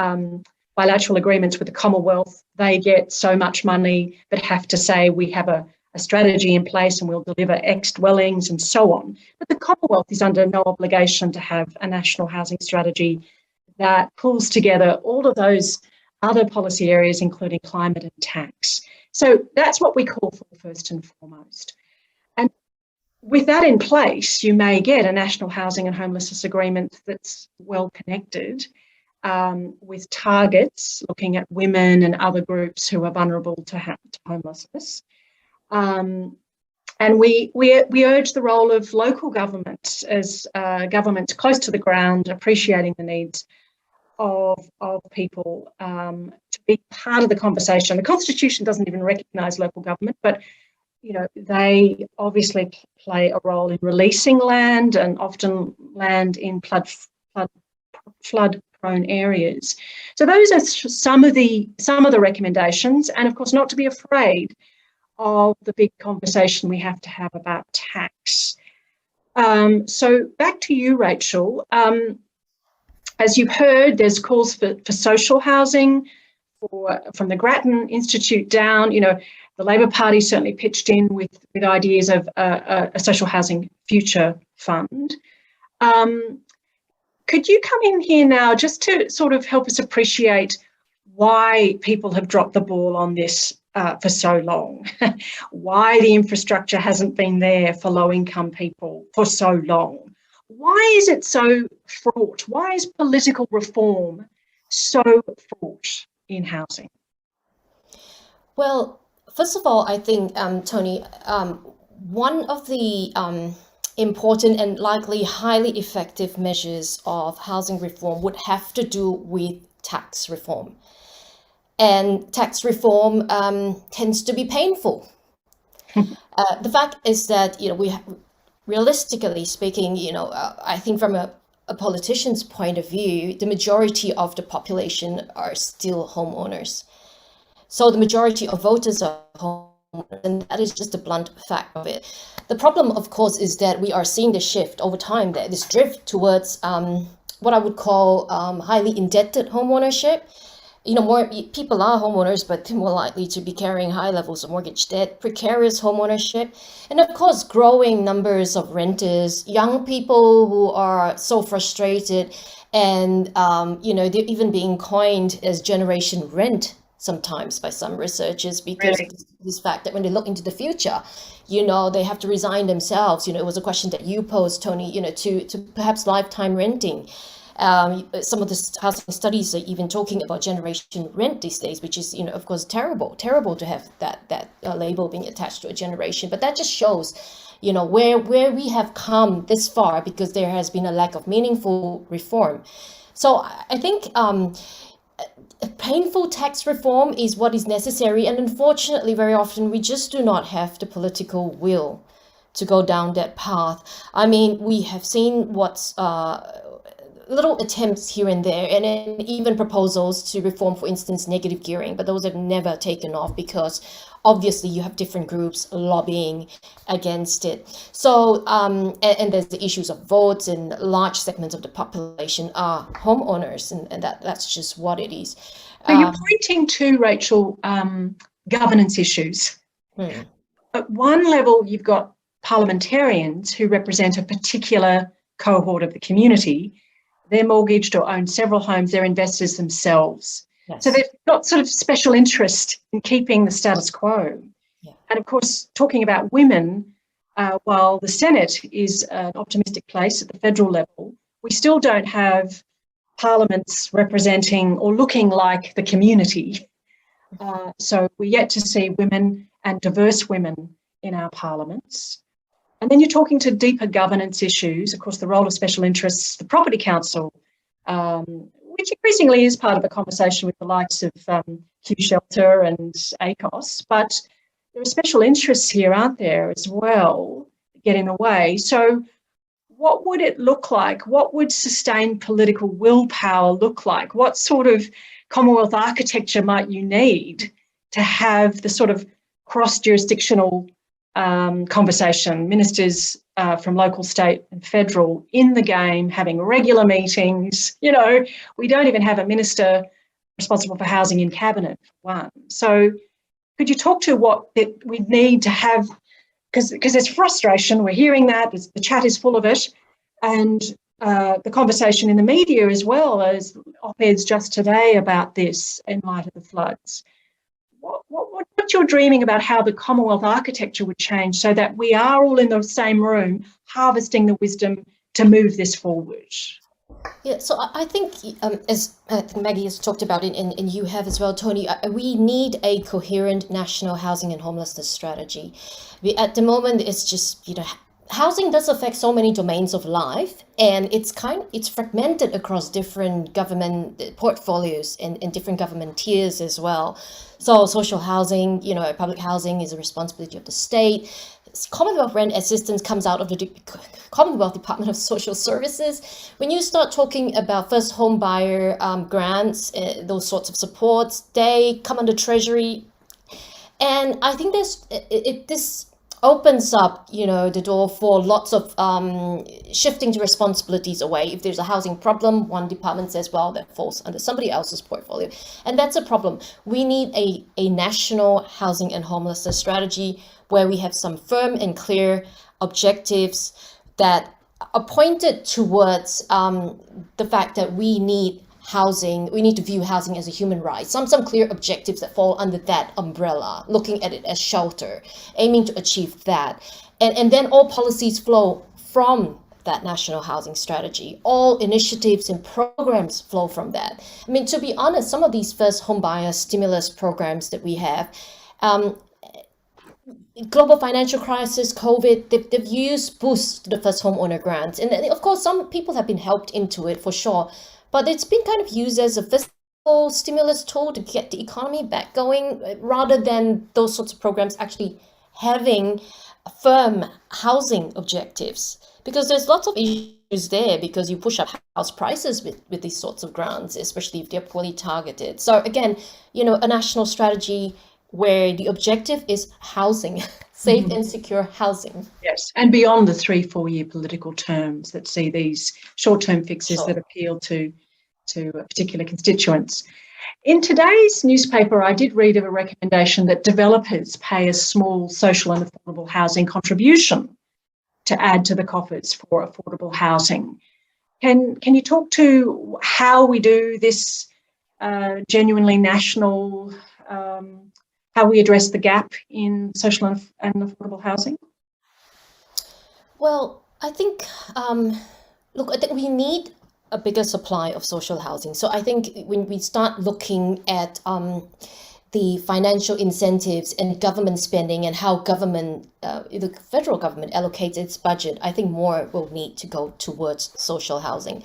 B: bilateral agreements with the Commonwealth, they get so much money but have to say we have a strategy in place and we'll deliver X dwellings and so on. But the Commonwealth is under no obligation to have a national housing strategy that pulls together all of those other policy areas, including climate and tax. So that's what we call for first and foremost. And with that in place, you may get a national housing and homelessness agreement that's well connected, with targets looking at women and other groups who are vulnerable to homelessness. And we urge the role of local government as government close to the ground, appreciating the needs of people, to be part of the conversation. The Constitution doesn't even recognise local government, but you know, they obviously play a role in releasing land, and often land in flood-prone areas. So those are some of the recommendations, and of course, not to be afraid of the big conversation we have to have about tax. So back to you, Rachel. As you've heard, there's calls for social housing from the Grattan Institute down. You know, the Labor Party certainly pitched in with ideas of a social housing future fund. Could you come in here now just to sort of help us appreciate why people have dropped the ball on this for so long, why the infrastructure hasn't been there for low-income people for so long? Why is it so fraught? Why is political reform so fraught in housing?
E: Well, first of all, I think, Tony, one of the important and likely highly effective measures of housing reform would have to do with tax reform. And tax reform tends to be painful. The fact is that, you know, realistically speaking, you know, I think from a politician's point of view, the majority of the population are still homeowners. So the majority of voters are homeowners, and that is just a blunt fact of it. The problem, of course, is that we are seeing the shift over time, this drift towards what I would call highly indebted homeownership. You know, more people are homeowners, but they're more likely to be carrying high levels of mortgage debt, precarious homeownership, and of course, growing numbers of renters, young people who are so frustrated, and you know, they're even being coined as generation rent sometimes by some researchers, because of this fact that when they look into the future, you know, they have to resign themselves. You know, it was a question that you posed, Tony, you know, to perhaps lifetime renting. Some of the housing studies are even talking about generation rent these days, which is, you know, of course, terrible to have that label being attached to a generation. But that just shows, you know, where we have come this far, because there has been a lack of meaningful reform. So I think painful tax reform is what is necessary, and unfortunately, very often we just do not have the political will to go down that path. I mean, we have seen what's little attempts here and there, and then even proposals to reform, for instance, negative gearing, but those have never taken off because obviously you have different groups lobbying against it. So, and there's the issues of votes, and large segments of the population are homeowners, and that's just what it is.
B: So you're pointing to, Rachel, governance issues. At one level, you've got parliamentarians who represent a particular cohort of the community. They're mortgaged or own several homes. They're investors themselves. Yes. So they've got sort of special interest in keeping the status quo. Yeah. And of course, talking about women, while the Senate is an optimistic place at the federal level, we still don't have parliaments representing or looking like the community. So we're yet to see women and diverse women in our parliaments. And then you're talking to deeper governance issues, of course, the role of special interests, the Property Council, which increasingly is part of the conversation with the likes of Q Shelter and ACOS. But there are special interests here, aren't there, as well, that get in the way. So what would it look like? What would sustained political willpower look like? What sort of Commonwealth architecture might you need to have the sort of cross-jurisdictional conversation. Ministers from local, state and federal in the game, having regular meetings. You know, we don't even have a minister responsible for housing in cabinet, for one. So could you talk to what we need to have, because there's frustration, we're hearing that, the chat is full of it, and the conversation in the media as well, as op-eds just today about this in light of the floods. What you're dreaming about how the Commonwealth architecture would change so that we are all in the same room harvesting the wisdom to move this forward?
E: Yeah, so I think, as Maggie has talked about it, and you have as well, Tony, we need a coherent national housing and homelessness strategy. At the moment, it's just, housing does affect so many domains of life, and it's fragmented across different government portfolios and different government tiers as well. So social housing, public housing is a responsibility of the state. Commonwealth rent assistance comes out of the Commonwealth Department of Social Services. When you start talking about first home buyer grants, those sorts of supports, they come under Treasury. And I think this opens up, the door for lots of shifting the responsibilities away. If there's a housing problem, one department says, well, that falls under somebody else's portfolio. And that's a problem. We need a national housing and homelessness strategy where we have some firm and clear objectives that are pointed towards the fact that we need housing, we need to view housing as a human right. Some clear objectives that fall under that umbrella, looking at it as shelter, aiming to achieve that. And then all policies flow from that national housing strategy. All initiatives and programs flow from that. I mean, to be honest, some of these first home buyer stimulus programs that we have, global financial crisis, COVID, they've used boosts to the first homeowner grants. And of course, some people have been helped into it for sure, but it's been kind of used as a fiscal stimulus tool to get the economy back going, rather than those sorts of programs actually having firm housing objectives. Because there's lots of issues there, because you push up house prices with these sorts of grants, especially if they're poorly targeted. So again, a national strategy where the objective is housing, safe and secure housing.
B: Yes, and beyond the 3-4 year political terms that see these short-term fixes
E: Sure.
B: that appeal to particular constituents. In today's newspaper, I did read of a recommendation that developers pay a small social and affordable housing contribution to add to the coffers for affordable housing. Can you talk to how we do this genuinely national, how we address the gap in social and affordable housing?
E: Well, I think, I think we need a bigger supply of social housing. So I think when we start looking at the financial incentives and government spending and how the federal government allocates its budget, I think more will need to go towards social housing.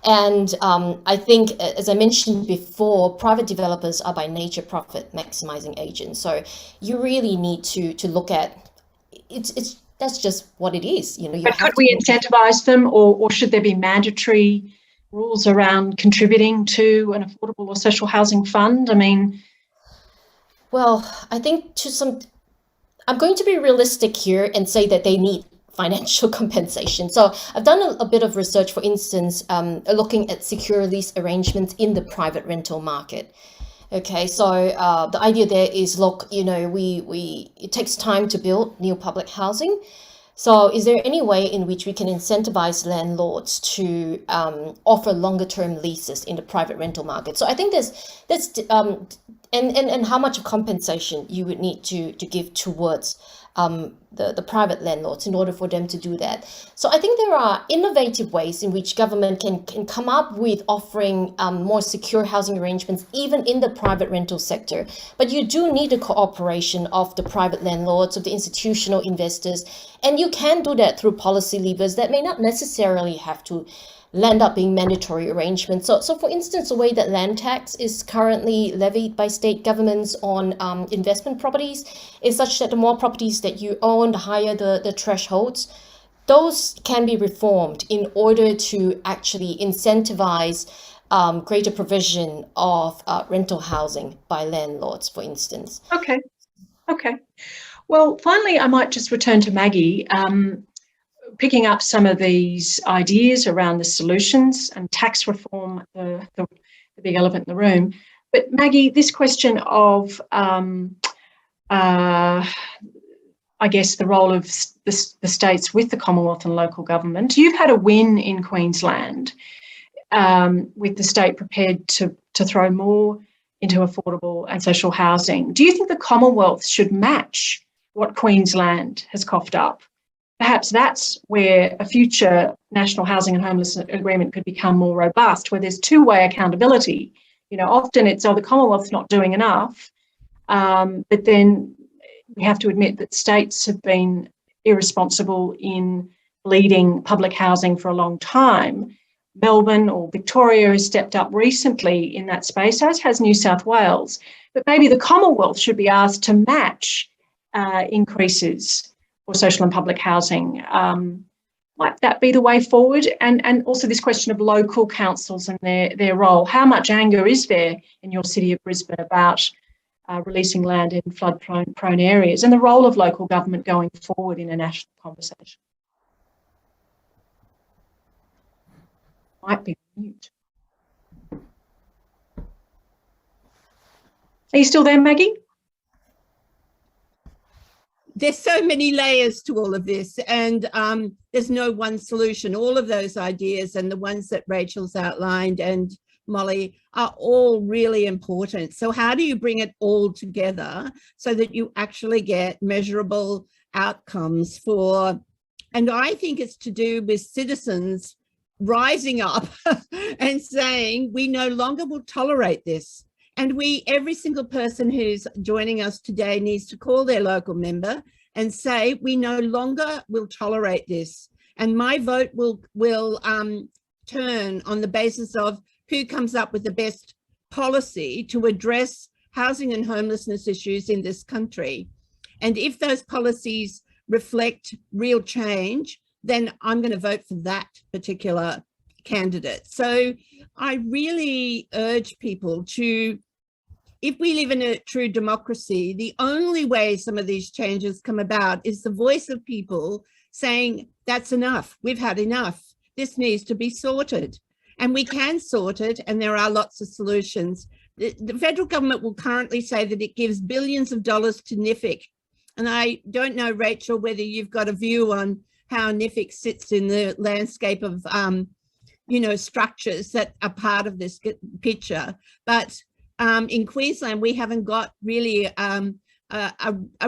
E: And I think, as I mentioned before, private developers are by nature profit maximizing agents. So you really need to look at it's that's just what it is.
B: But could we incentivize them, or should there be mandatory rules around contributing to an affordable or social housing fund? I mean,
E: well, I think I'm going to be realistic here and say that they need financial compensation. So I've done a bit of research, for instance, looking at secure lease arrangements in the private rental market. Okay, so the idea there is, look, it takes time to build new public housing. So is there any way in which we can incentivize landlords to offer longer term leases in the private rental market? So I think there's and how much of compensation you would need to give towards the private landlords in order for them to do that. So I think there are innovative ways in which government can come up with offering more secure housing arrangements, even in the private rental sector. But you do need the cooperation of the private landlords, of the institutional investors, and you can do that through policy levers that may not necessarily have to land up being mandatory arrangements. So for instance, the way that land tax is currently levied by state governments on investment properties is such that the more properties that you own, the higher the thresholds. Those can be reformed in order to actually incentivize greater provision of rental housing by landlords, for instance.
B: Okay. Well, finally, I might just return to Maggie, picking up some of these ideas around the solutions and tax reform, the big elephant in the room. But Maggie, this question of, I guess, the role of the states with the Commonwealth and local government. You've had a win in Queensland with the state prepared to throw more into affordable and social housing. Do you think the Commonwealth should match what Queensland has coughed up? Perhaps that's where a future national housing and homelessness agreement could become more robust, where there's two-way accountability. You know, often it's, oh, the Commonwealth's not doing enough, but then we have to admit that states have been irresponsible in leading public housing for a long time. Melbourne or Victoria has stepped up recently in that space, as has New South Wales. But maybe the Commonwealth should be asked to match increases for social and public housing. Might that be the way forward? And also this question of local councils and their role. How much anger is there in your city of Brisbane about releasing land in flood-prone areas, and the role of local government going forward in a national conversation? Might be mute. Are you still there, Maggie?
C: There's so many layers to all of this, and there's no one solution. All of those ideas and the ones that Rachel's outlined and Molly are all really important. So how do you bring it all together so that you actually get measurable outcomes for, and I think it's to do with citizens rising up and saying, we no longer will tolerate this. And every single person who's joining us today needs to call their local member and say, we no longer will tolerate this. And my vote will turn on the basis of who comes up with the best policy to address housing and homelessness issues in this country. And if those policies reflect real change, then I'm going to vote for that particular candidate. So I really urge people to, if we live in a true democracy, the only way some of these changes come about is the voice of people saying, that's enough, we've had enough, this needs to be sorted. And we can sort it, and there are lots of solutions. The federal government will currently say that it gives billions of dollars to NIFIC. And I don't know, Rachel, whether you've got a view on how NIFIC sits in the landscape of, you know, structures that are part of this picture. But in Queensland, we haven't got really a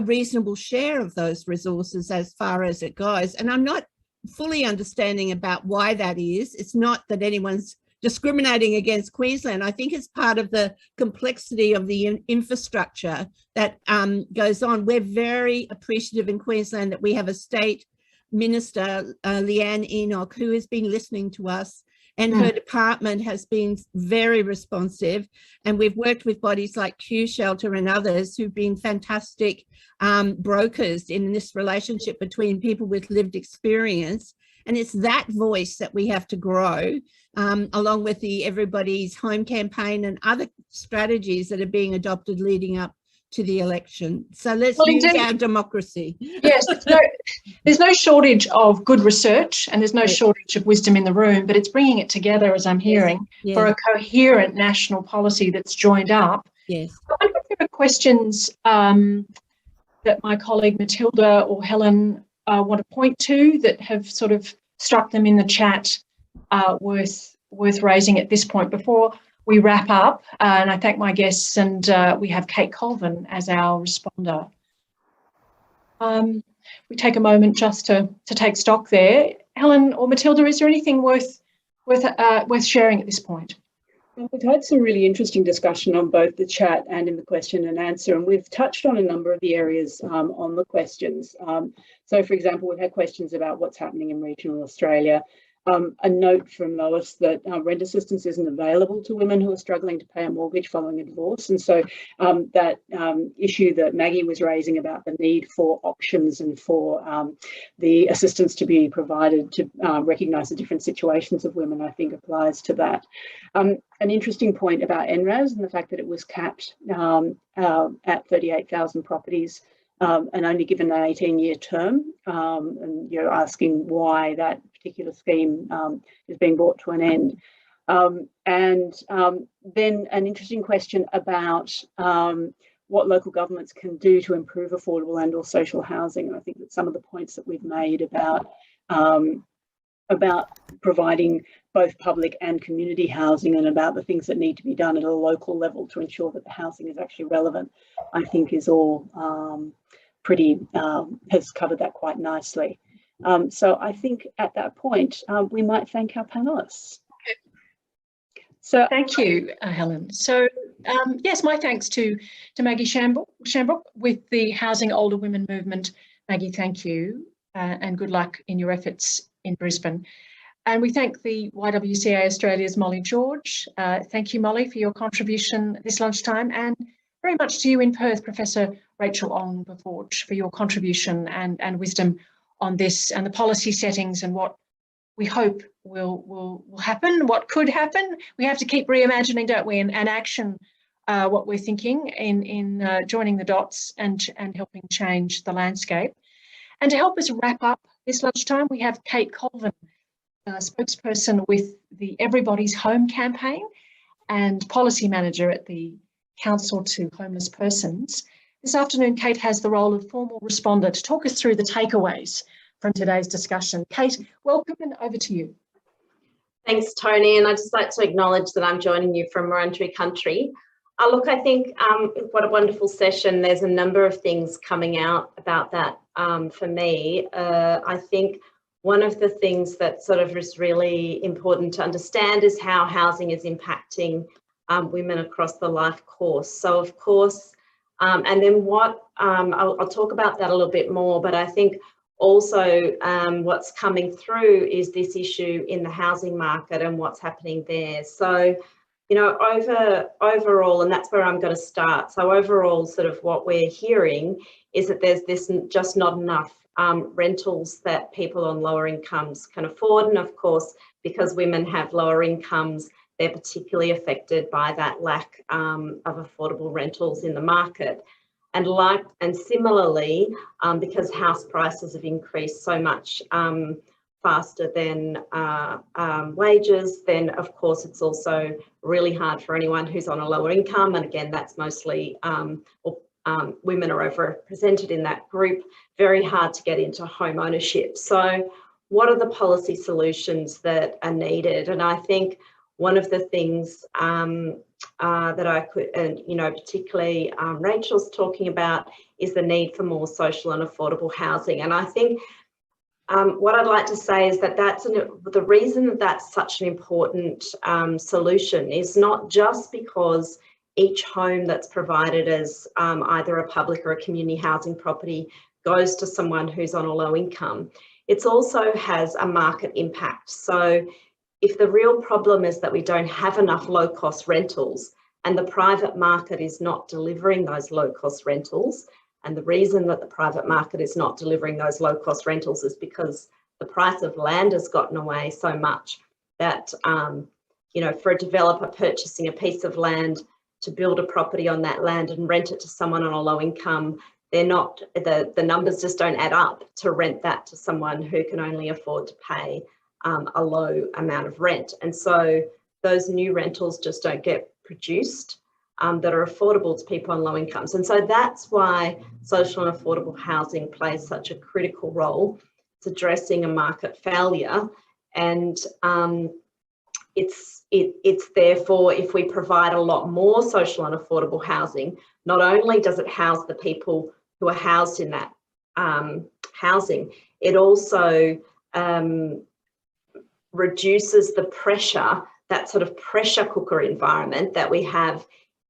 C: reasonable share of those resources as far as it goes. And I'm not fully understanding about why that is. It's not that anyone's discriminating against Queensland. I think it's part of the complexity of the infrastructure that goes on. We're very appreciative in Queensland that we have a state minister, Leanne Enoch, who has been listening to us, and her department has been very responsive. And we've worked with bodies like Q Shelter and others who've been fantastic brokers in this relationship between people with lived experience. And it's that voice that we have to grow, along with the Everybody's Home campaign and other strategies that are being adopted leading up to the election. So let's use our democracy.
B: Yes, there's no shortage of good research, and there's no shortage of wisdom in the room, but it's bringing it together, as I'm hearing, for a coherent national policy that's joined up.
C: Yes.
B: I wonder if there are questions that my colleague Matilda or Helen want to point to that have sort of struck them in the chat worth raising at this point before we wrap up. And I thank my guests, and we have Kate Colvin as our responder. We take a moment just to take stock there. Helen or Matilda, is there anything worth sharing at this point?
A: We've had some really interesting discussion on both the chat and in the question and answer, and we've touched on a number of the areas on the questions. So, for example, we've had questions about what's happening in regional Australia. A note from Lois that rent assistance isn't available to women who are struggling to pay a mortgage following a divorce. And so that issue that Maggie was raising about the need for options and for the assistance to be provided to recognise the different situations of women, I think applies to that. An interesting point about NRAS and the fact that it was capped at 38,000 properties and only given an 18-year term, and you're asking why that particular scheme is being brought to an end. And then an interesting question about what local governments can do to improve affordable and or social housing. And I think that some of the points that we've made about providing both public and community housing and about the things that need to be done at a local level to ensure that the housing is actually relevant, I think is all has covered that quite nicely. So I think at that point, we might thank our panellists.
B: So thank you, Helen. So yes, my thanks to Maggie Shambrook with the Housing Older Women Movement. Maggie, thank you, and good luck in your efforts in Brisbane. And we thank the YWCA Australia's Molly George. Thank you, Molly, for your contribution this lunchtime, and very much to you in Perth, Professor Rachel Ong ViforJ, for your contribution and wisdom on this and the policy settings and what we hope will happen, what could happen. We have to keep reimagining, don't we, and action what we're thinking in joining the dots and helping change the landscape. And to help us wrap up this lunchtime, we have Kate Colvin, spokesperson with the Everybody's Home campaign and policy manager at the Council to Homeless Persons. This afternoon, Kate has the role of formal responder to talk us through the takeaways from today's discussion. Kate, welcome, and over to you.
F: Thanks, Tony, and I'd just like to acknowledge that I'm joining you from Wurundjeri country. Look, I think what a wonderful session. There's a number of things coming out about that for me. I think one of the things that sort of is really important to understand is how housing is impacting women across the life course. So of course, and then what, I'll talk about that a little bit more, but I think also what's coming through is this issue in the housing market and what's happening there. So, you know, overall, and that's where I'm going to start. So overall, sort of what we're hearing is that there's this just not enough rentals that people on lower incomes can afford. And of course, because women have lower incomes, they're particularly affected by that lack of affordable rentals in the market. And similarly, because house prices have increased so much faster than wages, then of course it's also really hard for anyone who's on a lower income. And again, that's mostly women are overrepresented in that group, very hard to get into home ownership. So what are the policy solutions that are needed? And I think one of the things that I could, and you know, particularly Rachel's talking about, is the need for more social and affordable housing. And I think what I'd like to say is that the reason that that's such an important solution is not just because each home that's provided as either a public or a community housing property goes to someone who's on a low income. It also has a market impact. So if the real problem is that we don't have enough low-cost rentals and the private market is not delivering those low-cost rentals, and the reason that the private market is not delivering those low-cost rentals is because the price of land has gotten away so much that, you know, for a developer purchasing a piece of land to build a property on that land and rent it to someone on a low income, they're not, the numbers just don't add up to rent that to someone who can only afford to pay a low amount of rent. And so those new rentals just don't get produced that are affordable to people on low incomes. And so that's why social and affordable housing plays such a critical role. It's addressing a market failure, and it's therefore, if we provide a lot more social and affordable housing, not only does it house the people who are housed in that housing, it also reduces the pressure, that sort of pressure cooker environment that we have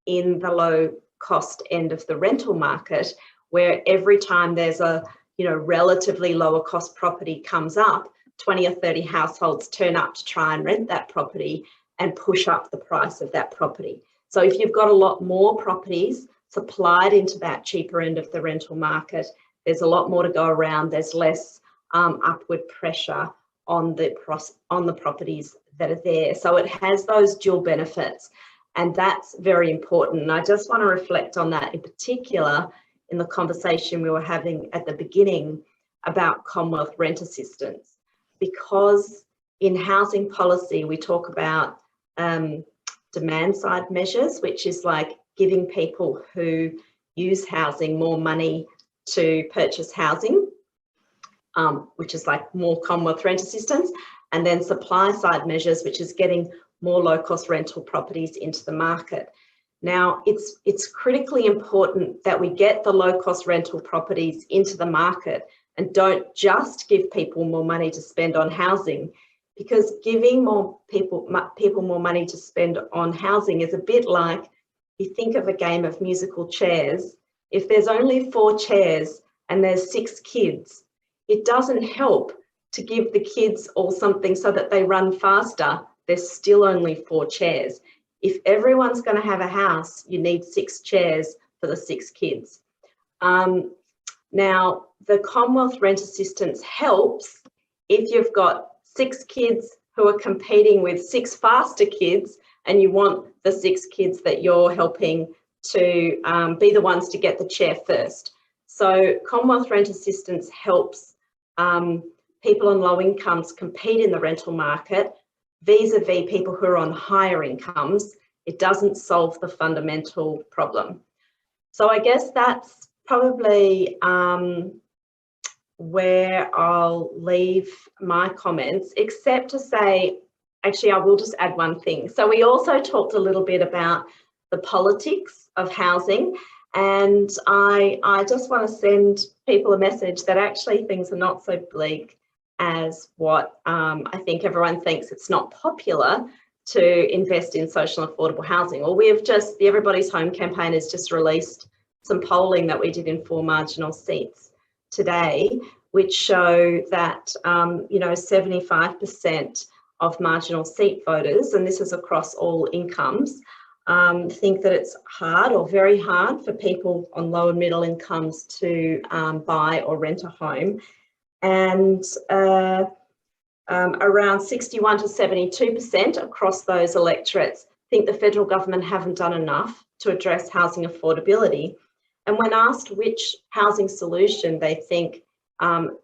F: in the low cost end of the rental market, where every time there's a, you know, relatively lower cost property comes up, 20 or 30 households turn up to try and rent that property and push up the price of that property. So if you've got a lot more properties supplied into that cheaper end of the rental market, there's a lot more to go around. There's less upward pressure on the properties that are there. So it has those dual benefits, and that's very important. And I just want to reflect on that in particular in the conversation we were having at the beginning about Commonwealth rent assistance, because in housing policy we talk about demand side measures, which is like giving people who use housing more money to purchase housing, which is like more Commonwealth rent assistance, and then supply side measures, which is getting more low cost rental properties into the market. Now, it's critically important that we get the low cost rental properties into the market and don't just give people more money to spend on housing, because giving more people more money to spend on housing is a bit like, you think of a game of musical chairs. If there's only 4 chairs and there's 6 kids, it doesn't help to give the kids all something so that they run faster. There's still only 4 chairs. If everyone's going to have a house, you need 6 chairs for the 6 kids. Now, the Commonwealth rent assistance helps if you've got 6 kids who are competing with 6 faster kids, and you want the 6 kids that you're helping to be the ones to get the chair first. So Commonwealth rent assistance helps people on low incomes compete in the rental market vis-a-vis people who are on higher incomes. It doesn't solve the fundamental problem. So I guess that's probably where I'll leave my comments, except to say, actually, I will just add one thing. So we also talked a little bit about the politics of housing, and I just want to send people a message that actually things are not so bleak as what I think everyone thinks. It's not popular to invest in social and affordable housing. Well, the Everybody's Home campaign has just released some polling that we did in 4 marginal seats today, which show that 75% of marginal seat voters, and this is across all incomes, think that it's hard or very hard for people on low and middle incomes to buy or rent a home. And around 61 to 72% across those electorates think the federal government haven't done enough to address housing affordability. And when asked which housing solution they think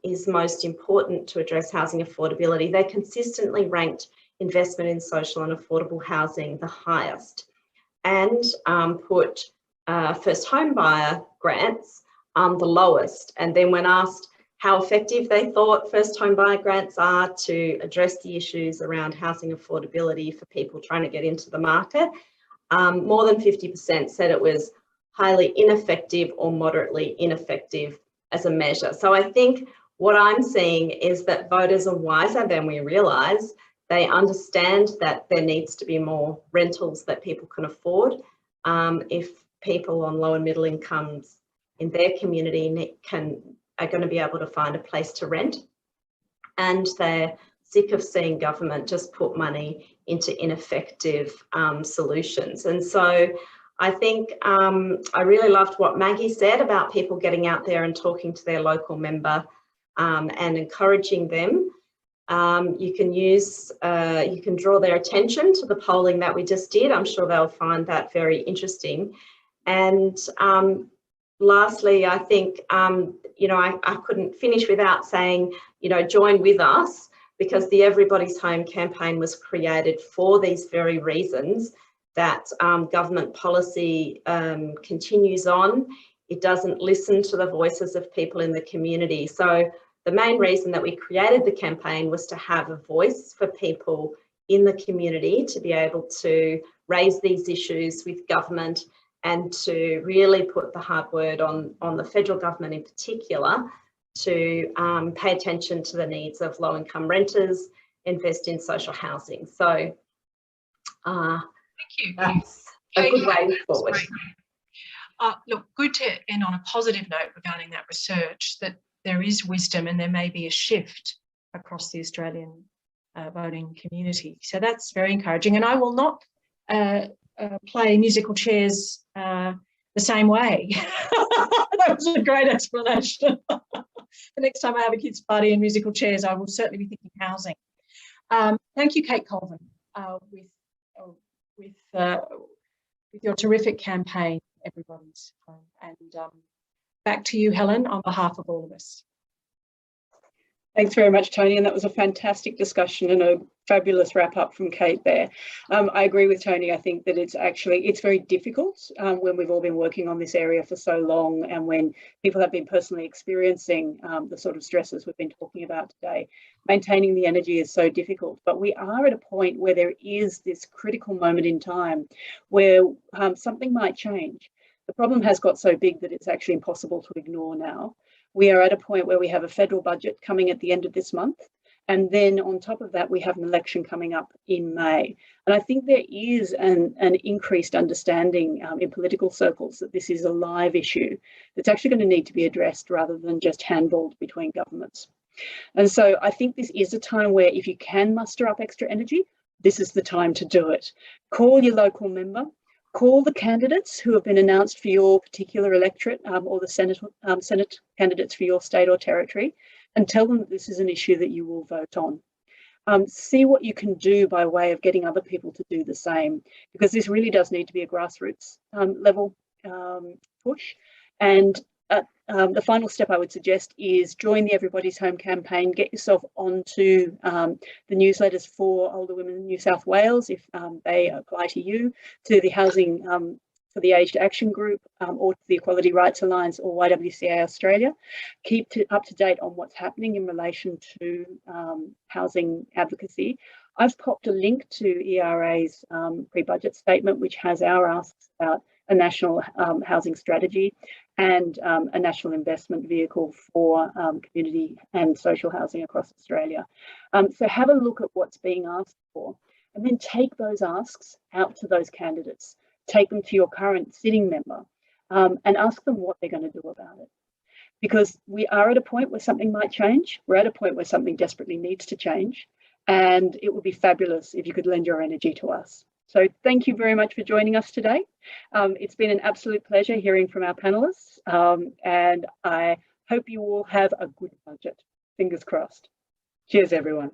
F: is most important to address housing affordability, they consistently ranked investment in social and affordable housing the highest, and put first home buyer grants the lowest. And then when asked how effective they thought first home buyer grants are to address the issues around housing affordability for people trying to get into the market, more than 50% said it was highly ineffective or moderately ineffective as a measure. So I think what I'm seeing is that voters are wiser than we realise. They understand that there needs to be more rentals that people can afford. If people on low and middle incomes in their community are going to be able to find a place to rent, and they're sick of seeing government just put money into ineffective solutions. And so I think I really loved what Maggie said about people getting out there and talking to their local member and encouraging them. You can draw their attention to the polling that we just did. I'm sure they'll find that very interesting. And lastly, I think, I couldn't finish without saying, join with us, because the Everybody's Home campaign was created for these very reasons, that government policy continues on. It doesn't listen to the voices of people in the community. So the main reason that we created the campaign was to have a voice for people in the community to be able to raise these issues with government, and to really put the hard word on the federal government in particular to pay attention to the needs of low-income renters, invest in social housing. So
B: thank you.
F: That's a good way forward.
B: Look, good to end on a positive note regarding that research, that there is wisdom and there may be a shift across the Australian voting community. So that's very encouraging. And I will not play musical chairs the same way. That was a great explanation. The next time I have a kids' party and musical chairs, I will certainly be thinking housing. Thank you, Kate Colvin, with your terrific campaign, Everybody's Home. And Back to you, Helen, on behalf of all of us.
A: Thanks very much, Tony, and that was a fantastic discussion and a fabulous wrap up from Kate there. I agree with Tony. I think that it's very difficult when we've all been working on this area for so long and when people have been personally experiencing the sort of stresses we've been talking about today. Maintaining the energy is so difficult, but we are at a point where there is this critical moment in time where something might change. The problem has got so big that it's actually impossible to ignore now. We are at a point where we have a federal budget coming at the end of this month. And then on top of that, we have an election coming up in May. And I think there is an increased understanding in political circles that this is a live issue that's actually going to need to be addressed rather than just handballed between governments. And so I think this is a time where if you can muster up extra energy, this is the time to do it. Call your local member. Call the candidates who have been announced for your particular electorate or the Senate candidates for your state or territory and tell them that this is an issue that you will vote on. See what you can do by way of getting other people to do the same, because this really does need to be a grassroots level push. And the final step I would suggest is join the Everybody's Home campaign. Get yourself onto the newsletters for older women in New South Wales if they apply to you, to the Housing for the Aged Action Group or to the Equality Rights Alliance or YWCA Australia. Keep up to date on what's happening in relation to housing advocacy. I've popped a link to ERA's pre-budget statement, which has our asks about a national housing strategy and a national investment vehicle for community and social housing across Australia. So have a look at what's being asked for and then take those asks out to those candidates. Take them to your current sitting member and ask them what they're going to do about it. Because we are at a point where something might change. We're at a point where something desperately needs to change. And it would be fabulous if you could lend your energy to us. So thank you very much for joining us today. It's been an absolute pleasure hearing from our panellists, and I hope you all have a good budget. Fingers crossed. Cheers, everyone.